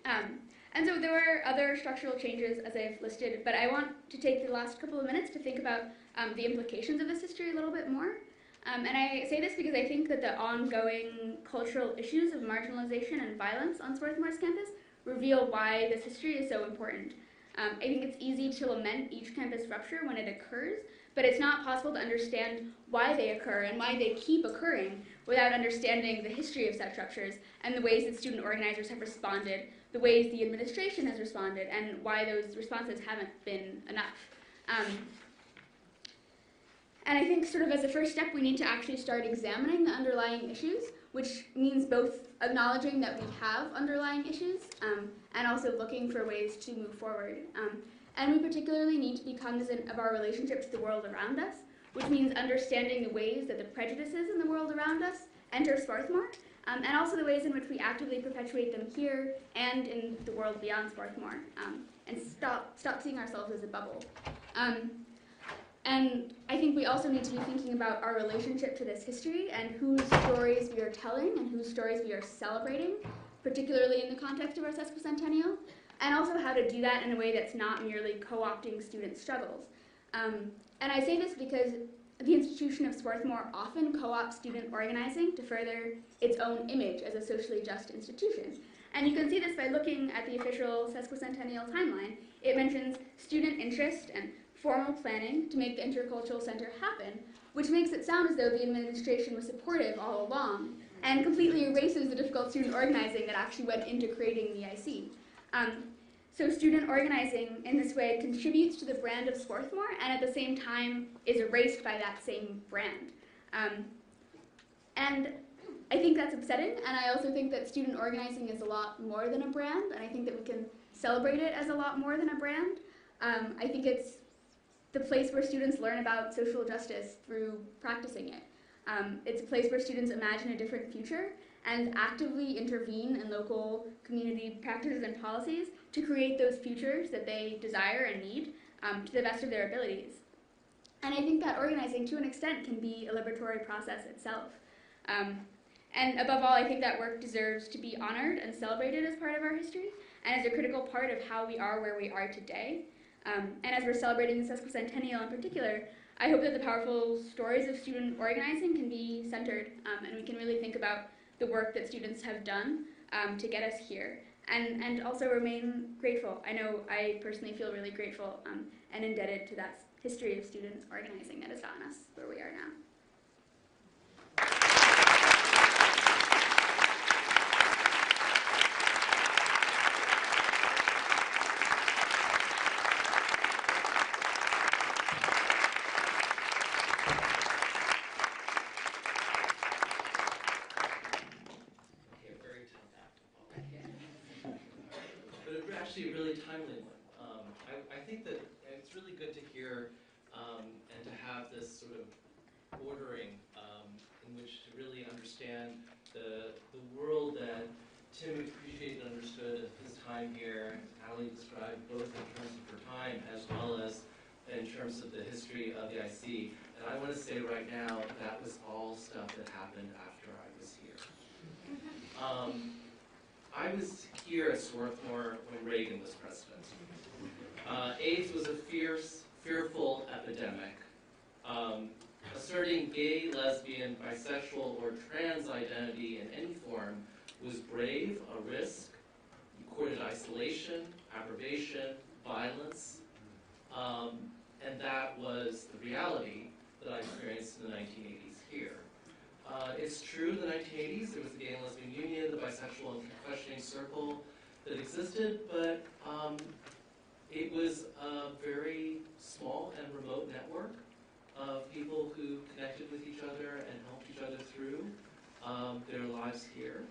And so there were other structural changes, as I've listed, but I want to take the last couple of minutes to think about the implications of this history a little bit more. And I say this because I think that the ongoing cultural issues of marginalization and violence on Swarthmore's campus reveal why this history is so important. I think it's easy to lament each campus rupture when it occurs, but it's not possible to understand why they occur and why they keep occurring without understanding the history of such ruptures and the ways that student organizers have responded, the ways the administration has responded, and why those responses haven't been enough. And I think sort of as a first step, we need to actually start examining the underlying issues, which means both acknowledging that we have underlying issues and also looking for ways to move forward. And we particularly need to be cognizant of our relationship to the world around us, which means understanding the ways that the prejudices in the world around us enter Swarthmore, and also the ways in which we actively perpetuate them here and in the world beyond Swarthmore, and stop seeing ourselves as a bubble. And I think we also need to be thinking about our relationship to this history and whose stories we are telling and whose stories we are celebrating, particularly in the context of our sesquicentennial, and also how to do that in a way that's not merely co-opting student struggles. And I say this because the institution of Swarthmore often co-opts student organizing to further its own image as a socially just institution. And you can see this by looking at the official sesquicentennial timeline. It mentions student interest and formal planning to make the Intercultural Center happen, which makes it sound as though the administration was supportive all along, and completely erases the difficult student organizing that actually went into creating the IC. So student organizing in this way contributes to the brand of Swarthmore and at the same time is erased by that same brand. And I think that's upsetting, and I also think that student organizing is a lot more than a brand, and I think that we can celebrate it as a lot more than a brand. I think it's the place where students learn about social justice through practicing it. It's a place where students imagine a different future and actively intervene in local community practices and policies to create those futures that they desire and need to the best of their abilities. And I think that organizing, to an extent, can be a liberatory process itself. And above all, I think that work deserves to be honored and celebrated as part of our history and as a critical part of how we are where we are today. And as we're celebrating the sesquicentennial in particular, I hope that the powerful stories of student organizing can be centered, and we can really think about the work that students have done to get us here, and also remain grateful. I know I personally feel really grateful and indebted to that history of student organizing that has gotten us where we are now. Actually a really timely one. I think that it's really good to hear and to have this sort of ordering in which to really understand the world that Tim appreciated and understood at his time here, how he described both in terms of her time as well as in terms of the history of the IC. And I want to say right now that was all stuff that happened after I was here. I was here at Swarthmore when Reagan was president. AIDS was a fierce, fearful epidemic. Asserting gay, lesbian, bisexual, or trans identity in any form was brave, a risk. You courted isolation, aggravation, violence, and that was the reality that I experienced in the 1980s here. It's true, in the 1980s, there was the Gay and Lesbian Union, the Bisexual and Questioning Circle that existed, but it was a very small and remote network of people who connected with each other and helped each other through their lives here.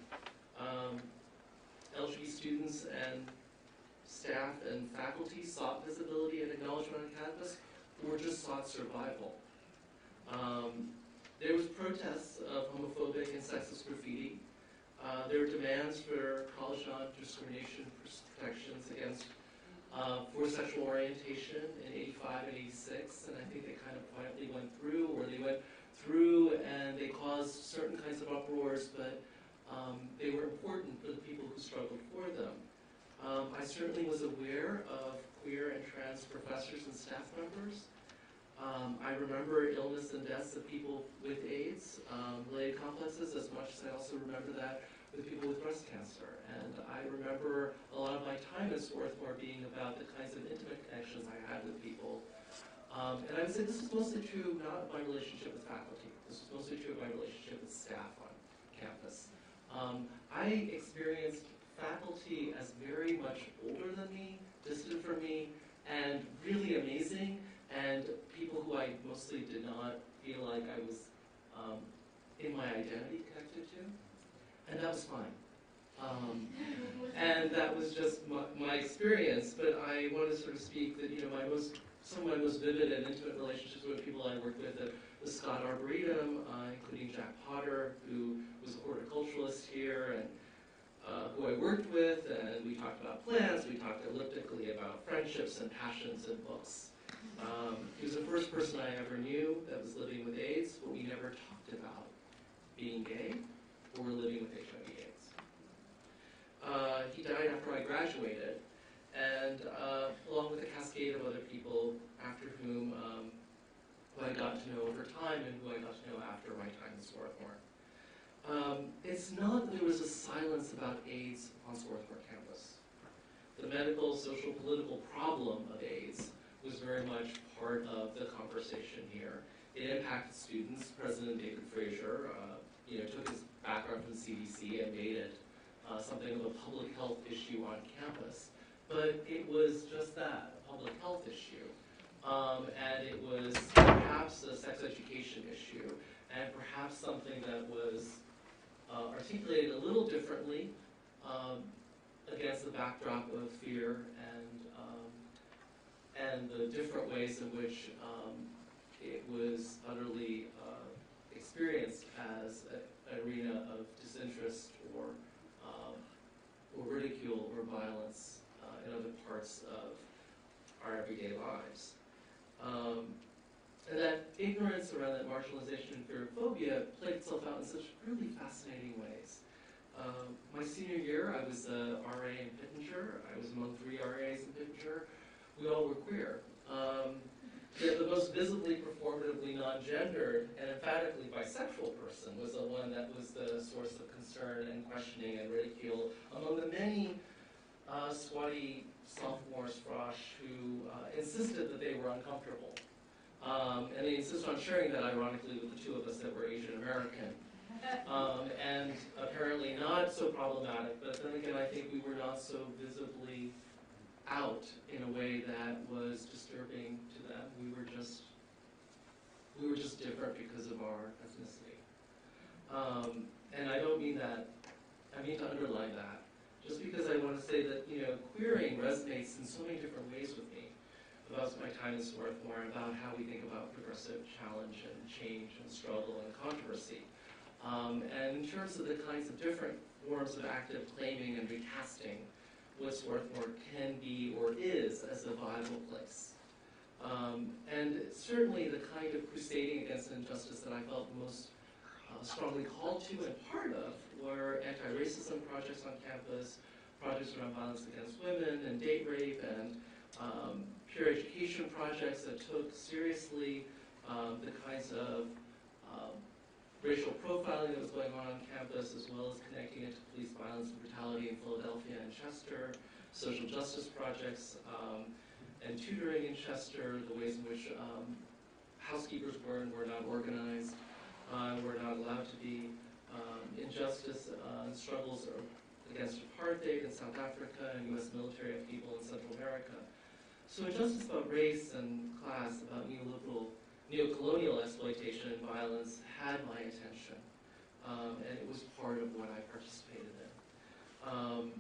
LGBT students and staff and faculty sought visibility and acknowledgement on campus, or just sought survival. There was protests of homophobic and sexist graffiti. There were demands for college non-discrimination protections against for sexual orientation in 85 and 86, and I think they kind of quietly went through, or they went through and they caused certain kinds of uproars, but they were important for the people who struggled for them. I certainly was aware of queer and trans professors and staff members. I remember illness and deaths of people with AIDS, related complexes, as much as I also remember that with people with breast cancer. And I remember a lot of my time at Swarthmore being about the kinds of intimate connections I had with people. And I would say this is mostly true not of my relationship with faculty. This is mostly true of my relationship with staff on campus. I experienced faculty as very much older than me, distant from me, and really amazing, and people who I mostly did not feel like I was in my identity connected to, and that was fine. And that was just my experience, but I want to sort of speak that, some of my most vivid and intimate relationships with people I worked with at the Scott Arboretum, including Jack Potter, who was a horticulturalist here, and who I worked with, and we talked about plants, we talked elliptically about friendships and passions and books. He was the first person I ever knew that was living with AIDS, but we never talked about being gay or living with HIV/AIDS. He died after I graduated, and along with a cascade of other people after whom who I got to know over time and who I got to know after my time in Swarthmore. It's not that there was a silence about AIDS on Swarthmore campus. The medical, social, political problem of AIDS was very much part of the conversation here. It impacted students. President David Fraser took his background from the CDC and made it something of a public health issue on campus. But it was just that, a public health issue. And it was perhaps a sex education issue, and perhaps something that was articulated a little differently against the backdrop of fear and the different ways in which it was utterly experienced as an arena of disinterest or ridicule or violence in other parts of our everyday lives. And that ignorance around that marginalization and fear-phobia played itself out in such really fascinating ways. My senior year, I was a RA in Pittenger. I was among 3 RAs in Pittenger. We all were queer. The most visibly, performatively non-gendered and emphatically bisexual person was the one that was the source of concern and questioning and ridicule among the many Swati sophomores, Frosh, who insisted that they were uncomfortable. And they insist on sharing that, ironically, with the 2 of us that were Asian American. And apparently not so problematic, but then again, I think we were not so visibly out in a way that was disturbing to them. We were just different because of our ethnicity. And I don't mean that, I mean to underline that. Just because I want to say that, queering resonates in so many different ways with me about my time in Swarthmore, about how we think about progressive challenge and change and struggle and controversy. And in terms of the kinds of different forms of active claiming and recasting what Swarthmore can be or is as a viable place. And certainly the kind of crusading against injustice that I felt most strongly called to and part of were anti-racism projects on campus, projects around violence against women and date rape, and peer education projects that took seriously the kinds of racial profiling that was going on campus, as well as connecting it to police violence and brutality in Philadelphia and Chester, social justice projects, and tutoring in Chester, the ways in which housekeepers were and were not organized, were not allowed to be, injustice and struggles against apartheid in South Africa and U.S. military upheaval in Central America. So injustice about race and class, about neocolonial exploitation and violence had my attention, and it was part of what I participated in.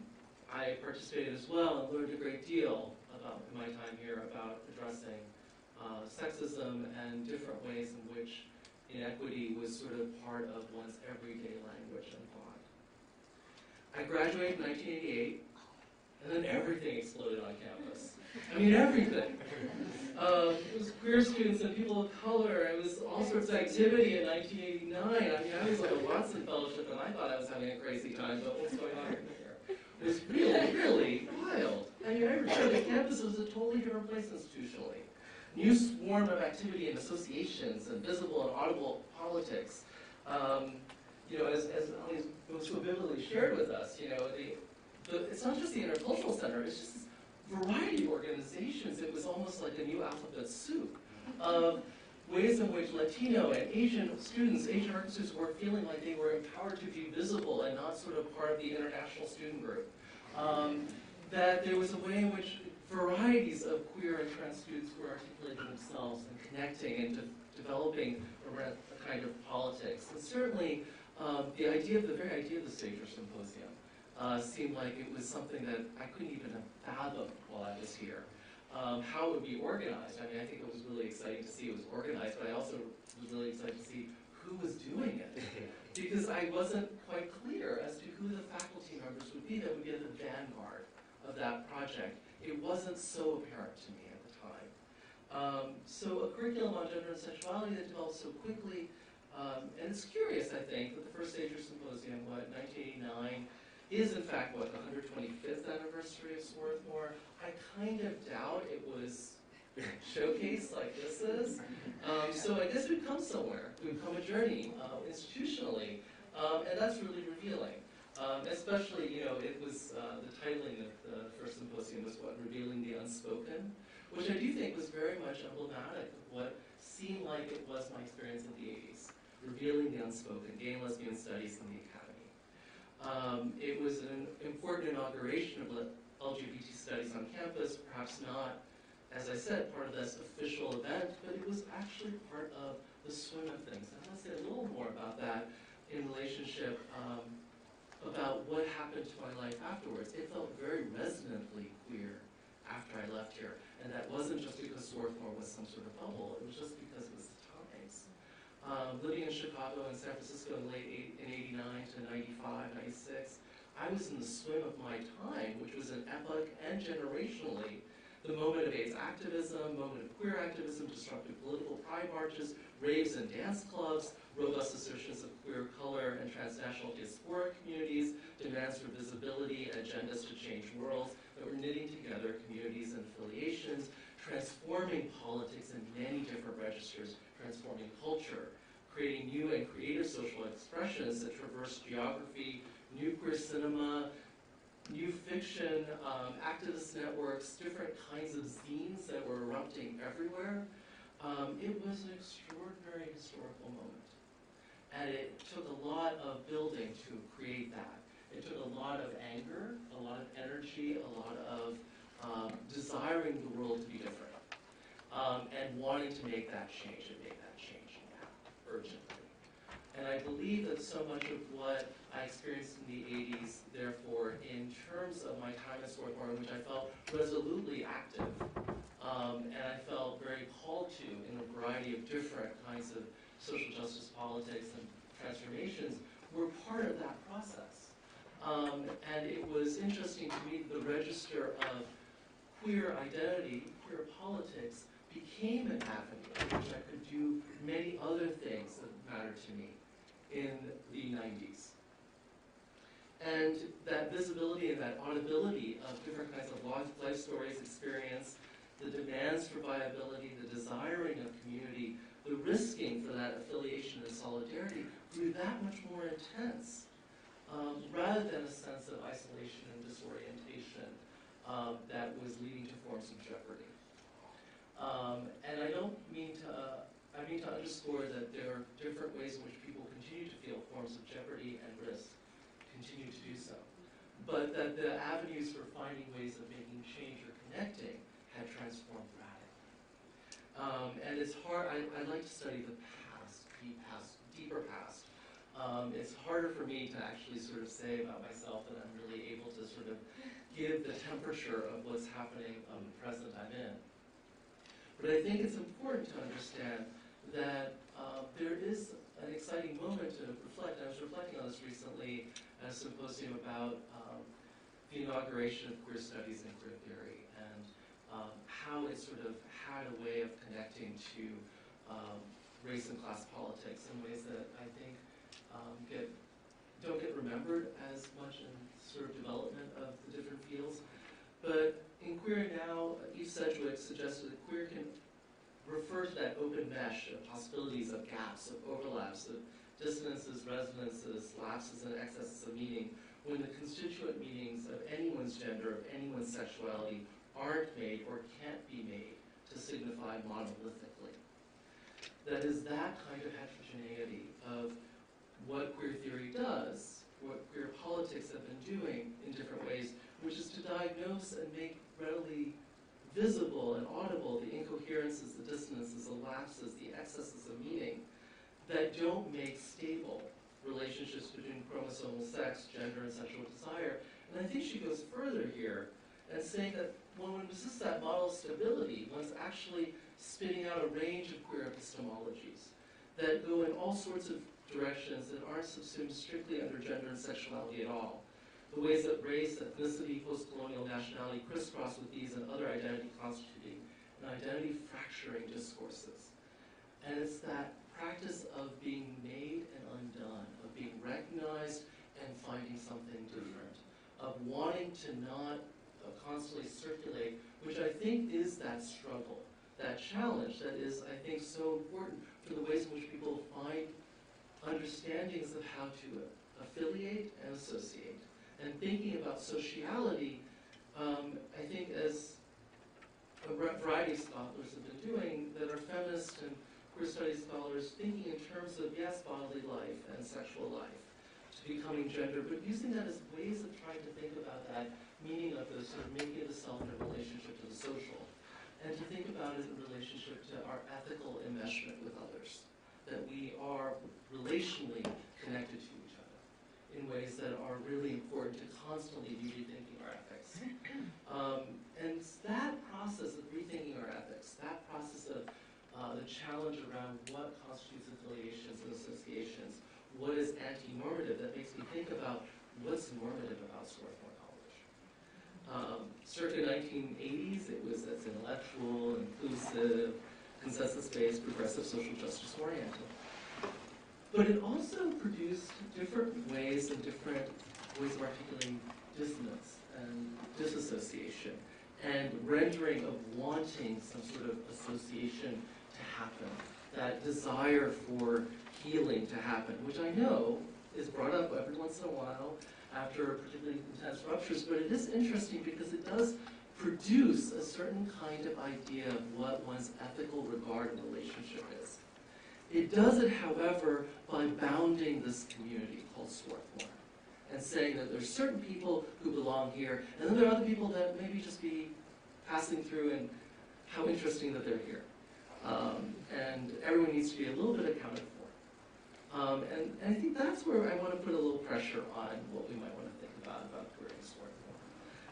I participated as well and learned a great deal about in my time here about addressing sexism and different ways in which inequity was sort of part of one's everyday language and thought. I graduated in 1988, and then everything exploded on campus. I mean, everything. It was queer students and people of color. It was all sorts of activity in 1989. I mean, I was like a Watson Fellowship, and I thought I was having a crazy time, but what's going on here? It was really, really wild. I mean, I remember the campus was a totally different place institutionally. New swarm of activity and associations and visible and audible politics. As Ali's most vividly shared with us, it's not just the intercultural center, it's just this variety of organizations. It was almost like a new alphabet soup of ways in which Latino and Asian students, Asian American students, were feeling like they were empowered to be visible and not sort of part of the international student group. That there was a way in which varieties of queer and trans students were articulating themselves and connecting and developing a kind of politics. And certainly, the very idea of the Sager Symposium seemed like it was something that I couldn't even have fathomed while I was here. How it would be organized. I mean, I think it was really exciting to see it was organized, but I also was really excited to see who was doing it. Because I wasn't quite clear as to who the faculty members would be that would be at the vanguard of that project. It wasn't so apparent to me at the time. So a curriculum on gender and sexuality that developed so quickly, and it's curious, I think, that the first Sager Symposium, 1989, is in fact, the 125th anniversary of Swarthmore. I kind of doubt it was showcase like this is. So I guess we've come somewhere. We've come a journey institutionally, and that's really revealing. Especially, it was the titling of the first symposium was what, Revealing the Unspoken, which I do think was very much emblematic of what seemed like it was my experience in the 80s. Revealing the Unspoken, Gay and Lesbian Studies in the Academy. It was an important inauguration of LGBT studies on campus, perhaps not, as I said, part of this official event, but it was actually part of the swing of things. And I want to say a little more about that in relationship about what happened to my life afterwards. It felt very resonantly queer after I left here. And that wasn't just because Swarthmore was some sort of bubble, it was just because it was the times. Living in Chicago and San Francisco in 89 to 95, 96, I was in the swim of my time, which was an epoch and generationally the moment of AIDS activism, moment of queer activism, disruptive political pride marches, raves and dance clubs, robust assertions of queer, color, and transnational diasporic communities, demands for visibility, and agendas to change worlds that were knitting together communities and affiliations, transforming politics in many different registers, transforming culture, creating new and creative social expressions that traverse geography, new queer cinema, new fiction, activist networks, different kinds of zines that were erupting everywhere. It was an extraordinary historical moment. And it took a lot of building to create that. It took a lot of anger, a lot of energy, a lot of desiring the world to be different, and wanting to make that change and make that change now, urgently. And I believe that so much of what I experienced in the 80s, therefore, in terms of my time at Swarthmore, in which I felt resolutely active, and I felt very called to in a variety of different kinds of social justice politics and transformations, were part of that process. And it was interesting to me that the register of queer identity, queer politics, became an avenue in which I could do many other things that mattered to me in the 90s. And that visibility and that audibility of different kinds of life stories, experience, the demands for viability, the desiring of community, the risking for that affiliation and solidarity grew that much more intense, rather than a sense of isolation and disorientation that was leading to forms of jeopardy. And I don't mean to, I mean to underscore that there are different ways in which people continue to feel forms of jeopardy and risk, continue to do so. But that the avenues for finding ways of making change or connecting had transformed radically. And it's hard, I like to study the past, deeper past. It's harder for me to actually sort of say about myself that I'm really able to sort of give the temperature of what's happening of the present I'm in. But I think it's important to understand that there is an exciting moment to reflect. I was reflecting on this recently at a symposium about the inauguration of queer studies and queer theory, and how it sort of had a way of connecting to race and class politics in ways that I think don't get remembered as much in sort of development of the different fields. But in Queer Now, Eve Sedgwick suggested that queer can refer to that open mesh of possibilities, of gaps, of overlaps, of dissonances, resonances, lapses, and excesses of meaning, when the constituent meanings of anyone's gender, of anyone's sexuality, aren't made or can't be made to signify monolithically. That is that kind of heterogeneity of what queer theory does, what queer politics have been doing in different ways, which is to diagnose and make readily visible and audible the incoherences, the dissonances, the lapses, the excesses of meaning that don't make stable relationships between chromosomal sex, gender, and sexual desire. And I think she goes further here and saying that when one resists that model of stability, one's actually spitting out a range of queer epistemologies that go in all sorts of directions that aren't subsumed strictly under gender and sexuality at all. The ways that race, ethnicity, post-colonial nationality crisscross with these and other identity constituting and identity fracturing discourses. And it's that practice of being made and undone, of being recognized and finding something different, of wanting to not constantly circulate, which I think is that struggle that challenge that is, I think, so important for the ways in which people find understandings of how to affiliate and associate. And thinking about sociality, I think as a variety of scholars have been doing, that are feminist and queer studies scholars, thinking in terms of, yes, bodily life and sexual life, to becoming gender, but using that as ways of trying to think about that meaning of the sort of making of the self in relationship to the social, and to think about it in relationship to our ethical enmeshment with others, that we are relationally connected to each other in ways that are really important to constantly be rethinking our ethics. And that process of rethinking our ethics, that process of the challenge around what constitutes affiliations and associations, what is anti-normative, that makes me think about what's normative about Swarthmore College. Circa 1980s, it was as intellectual, inclusive, consensus-based, progressive, social justice oriented. But it also produced different ways and different ways of articulating dissonance and disassociation and rendering of wanting some sort of association to happen, that desire for healing to happen, which I know is brought up every once in a while after particularly intense ruptures, but it is interesting because it does produce a certain kind of idea of what one's ethical regard and relationship is. It does it, however, by bounding this community called Swarthmore and saying that there's certain people who belong here, and then there are other people that maybe just be passing through, and how interesting that they're here. And everyone needs to be a little bit accounted for. And I think that's where I want to put a little pressure on what we might want to think about queering Swarthmore.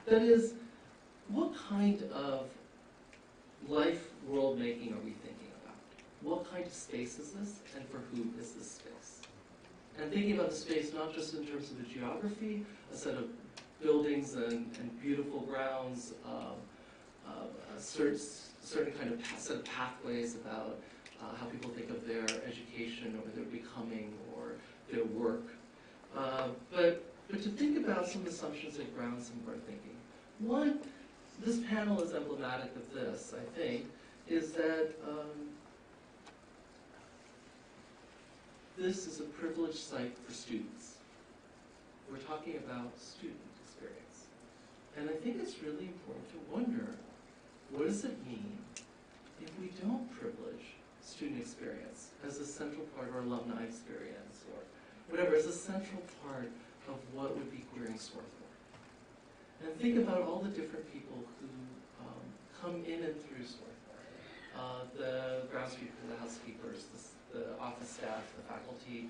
That is, what kind of life world making are we thinking about? What kind of space is this, and for who is this space? And thinking about the space not just in terms of the geography, a set of buildings and beautiful grounds, a certain kind of set of pathways about how people think of their education or their becoming or their work. But to think about some assumptions that ground some of our thinking. One, this panel is emblematic of this, I think, is that this is a privileged site for students. We're talking about student experience. And I think it's really important to wonder, what does it mean if we don't privilege student experience as a central part of our alumni experience, or whatever, as a central part of what would be queering Swarthmore? And think about all the different people who come in and through Swarthmore. The groundskeepers, the housekeepers, the office staff, the faculty,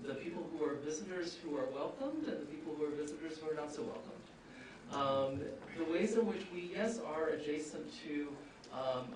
the people who are visitors who are welcomed, and the people who are visitors who are not so welcomed. The ways in which we, yes, are adjacent to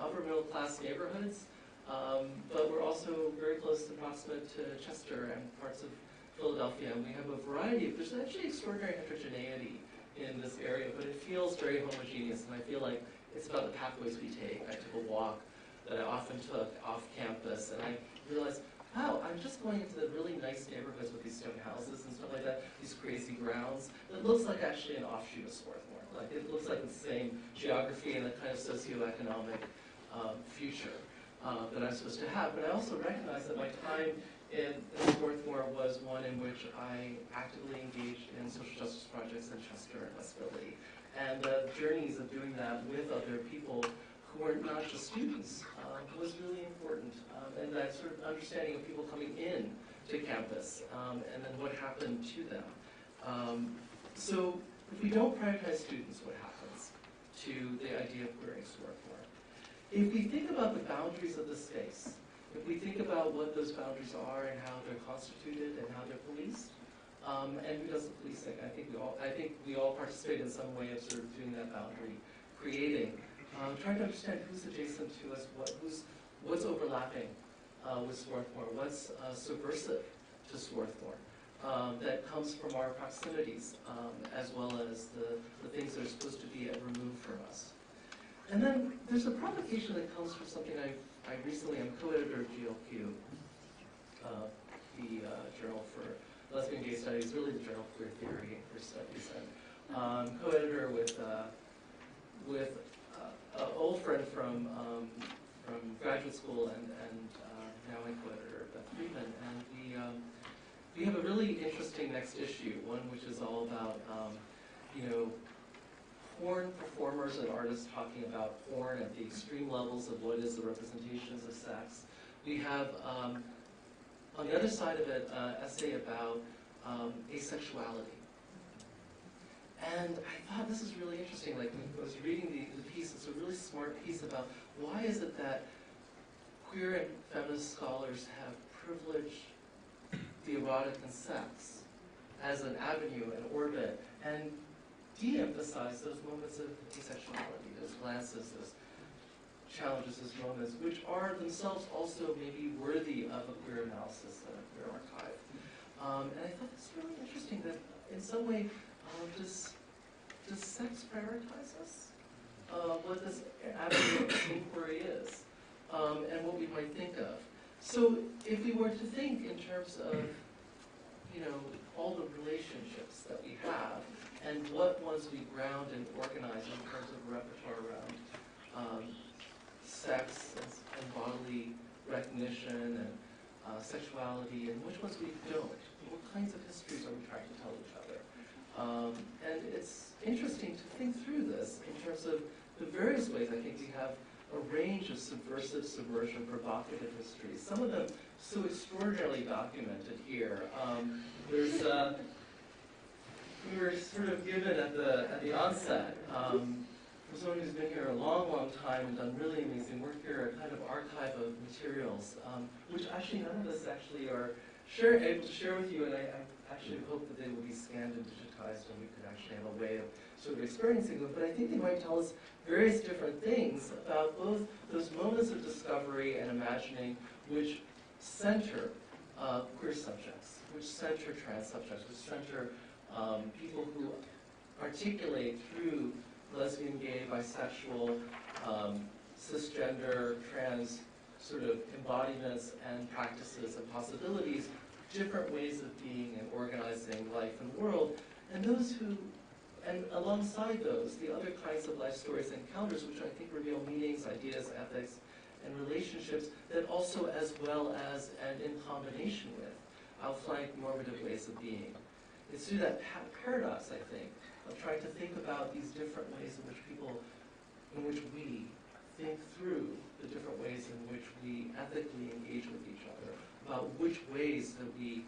upper middle class neighborhoods, but we're also very close and proximate to Chester and parts of Philadelphia. And we have a variety of, there's actually extraordinary heterogeneity in this area, but it feels very homogeneous, and I feel like it's about the pathways we take. I took a walk that I often took off campus, and I realized, wow, I'm just going into the really nice neighborhoods with these stone houses and stuff like that, these crazy grounds. It looks like actually an offshoot of Swarthmore. Like, it looks like the same geography and the kind of socioeconomic future that I'm supposed to have. But I also recognize that my time in Swarthmore was one in which I actively engaged in social justice projects in Chester and West Philly. And the journeys of doing that with other people who are not just students was really important. And that sort of understanding of people coming in to campus and then what happened to them. So if we don't prioritize students, what happens to the idea of queering Swarthmore? If we think about the boundaries of the space, if we think about what those boundaries are and how they're constituted and how they're policed, and who does the policing? I think we all participate in some way of sort of doing that boundary creating. Trying to understand who's adjacent to us, what's overlapping with Swarthmore, what's subversive to Swarthmore that comes from our proximities, as well as the things that are supposed to be removed from us. And then there's a provocation that comes from something I recently am co-editor of GLQ, the Journal for Lesbian Gay Studies, really the Journal of Queer Theory and Queer Studies, and co-editor with old friend from graduate school and now my co-editor, Beth Friedman, and we have a really interesting next issue, one which is all about porn performers and artists talking about porn at the extreme levels of what is the representations of sex. We have, on the other side of it, an essay about asexuality. And I thought this is really interesting. Like, when I was reading the piece, it's a really smart piece about why is it that queer and feminist scholars have privileged the erotic and sex as an avenue, an orbit, and de-emphasize those moments of asexuality, those glances, those challenges, those moments, which are themselves also maybe worthy of a queer analysis and a queer archive. And I thought this was really interesting that in some way, does sex prioritize us? What this avenue of inquiry is, and what we might think of. So if we were to think in terms of, all the relationships that we have, and what ones we ground and organize in terms of repertoire around sex and bodily recognition and sexuality, and which ones we don't. What kinds of histories are we trying to tell each other? And it's interesting to think through this in terms of the various ways I think we have a range of subversive, subversion, provocative histories. Some of them so extraordinarily documented here. We were sort of given at the onset, for someone who's been here a long, long time and done really amazing work here, a kind of archive of materials, which actually none of us actually are able to share with you, and I actually hope that they will be scanned and digitized and we could actually have a way of sort of experiencing them. But I think they might tell us various different things about both those moments of discovery and imagining which center queer subjects, which center trans subjects, which center people who articulate through lesbian, gay, bisexual, cisgender, trans sort of embodiments and practices and possibilities, different ways of being and organizing life and world, and those who, and alongside those, the other kinds of life stories and encounters, which I think reveal meanings, ideas, ethics, and relationships that also, as well as and in combination with, outflank normative ways of being. It's through that paradox, I think, of trying to think about these different ways in which we think through the different ways in which we ethically engage with each other, about which ways that we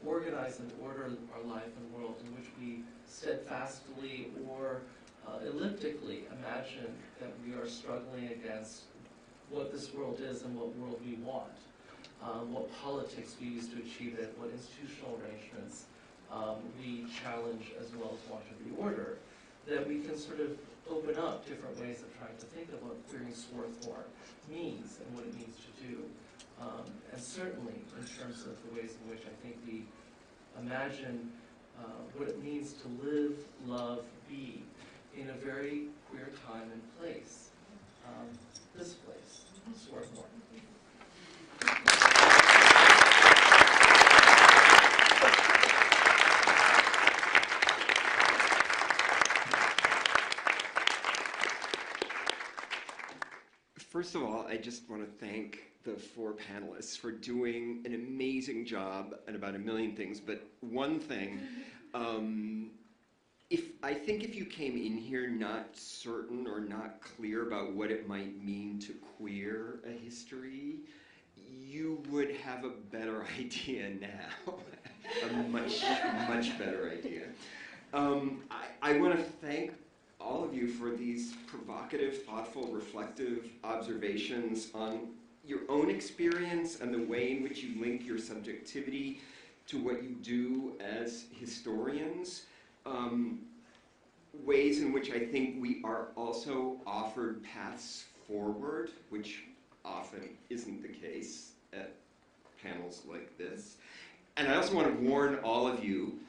organize and order our life and world, in which we steadfastly or elliptically imagine that we are struggling against what this world is and what world we want, what politics we use to achieve it, what institutional arrangements we challenge as well as want to reorder, that we can sort of open up different ways of trying to think of what queering Swarthmore means and what it means to do. And certainly in terms of the ways in which I think we imagine what it means to live, love, be in a very queer time and place. This place, Swarthmore. First of all, I just want to thank the four panelists for doing an amazing job and about a million things. But one thing, I think if you came in here not certain or not clear about what it might mean to queer a history, you would have a better idea now, a much, much better idea. I want to thank all of you for these provocative, thoughtful, reflective observations on your own experience and the way in which you link your subjectivity to what you do as historians. Ways in which I think we are also offered paths forward, which often isn't the case at panels like this. And I also want to warn all of you,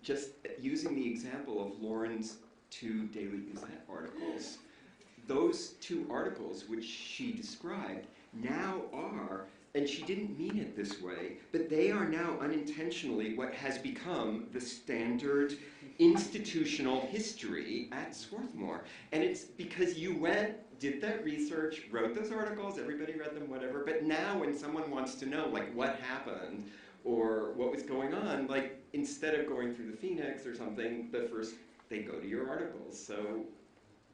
just using the example of Lauren's 2 Daily Gazette articles, those 2 articles which she described now are and she didn't mean it this way, but they are now unintentionally what has become the standard institutional history at Swarthmore. And it's because you went, did that research, wrote those articles, everybody read them, whatever, but now when someone wants to know, like, what happened or what was going on, like, instead of going through the Phoenix or something, they go to your articles. So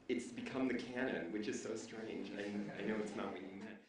it's become the canon, which is so strange. I know it's not what you meant.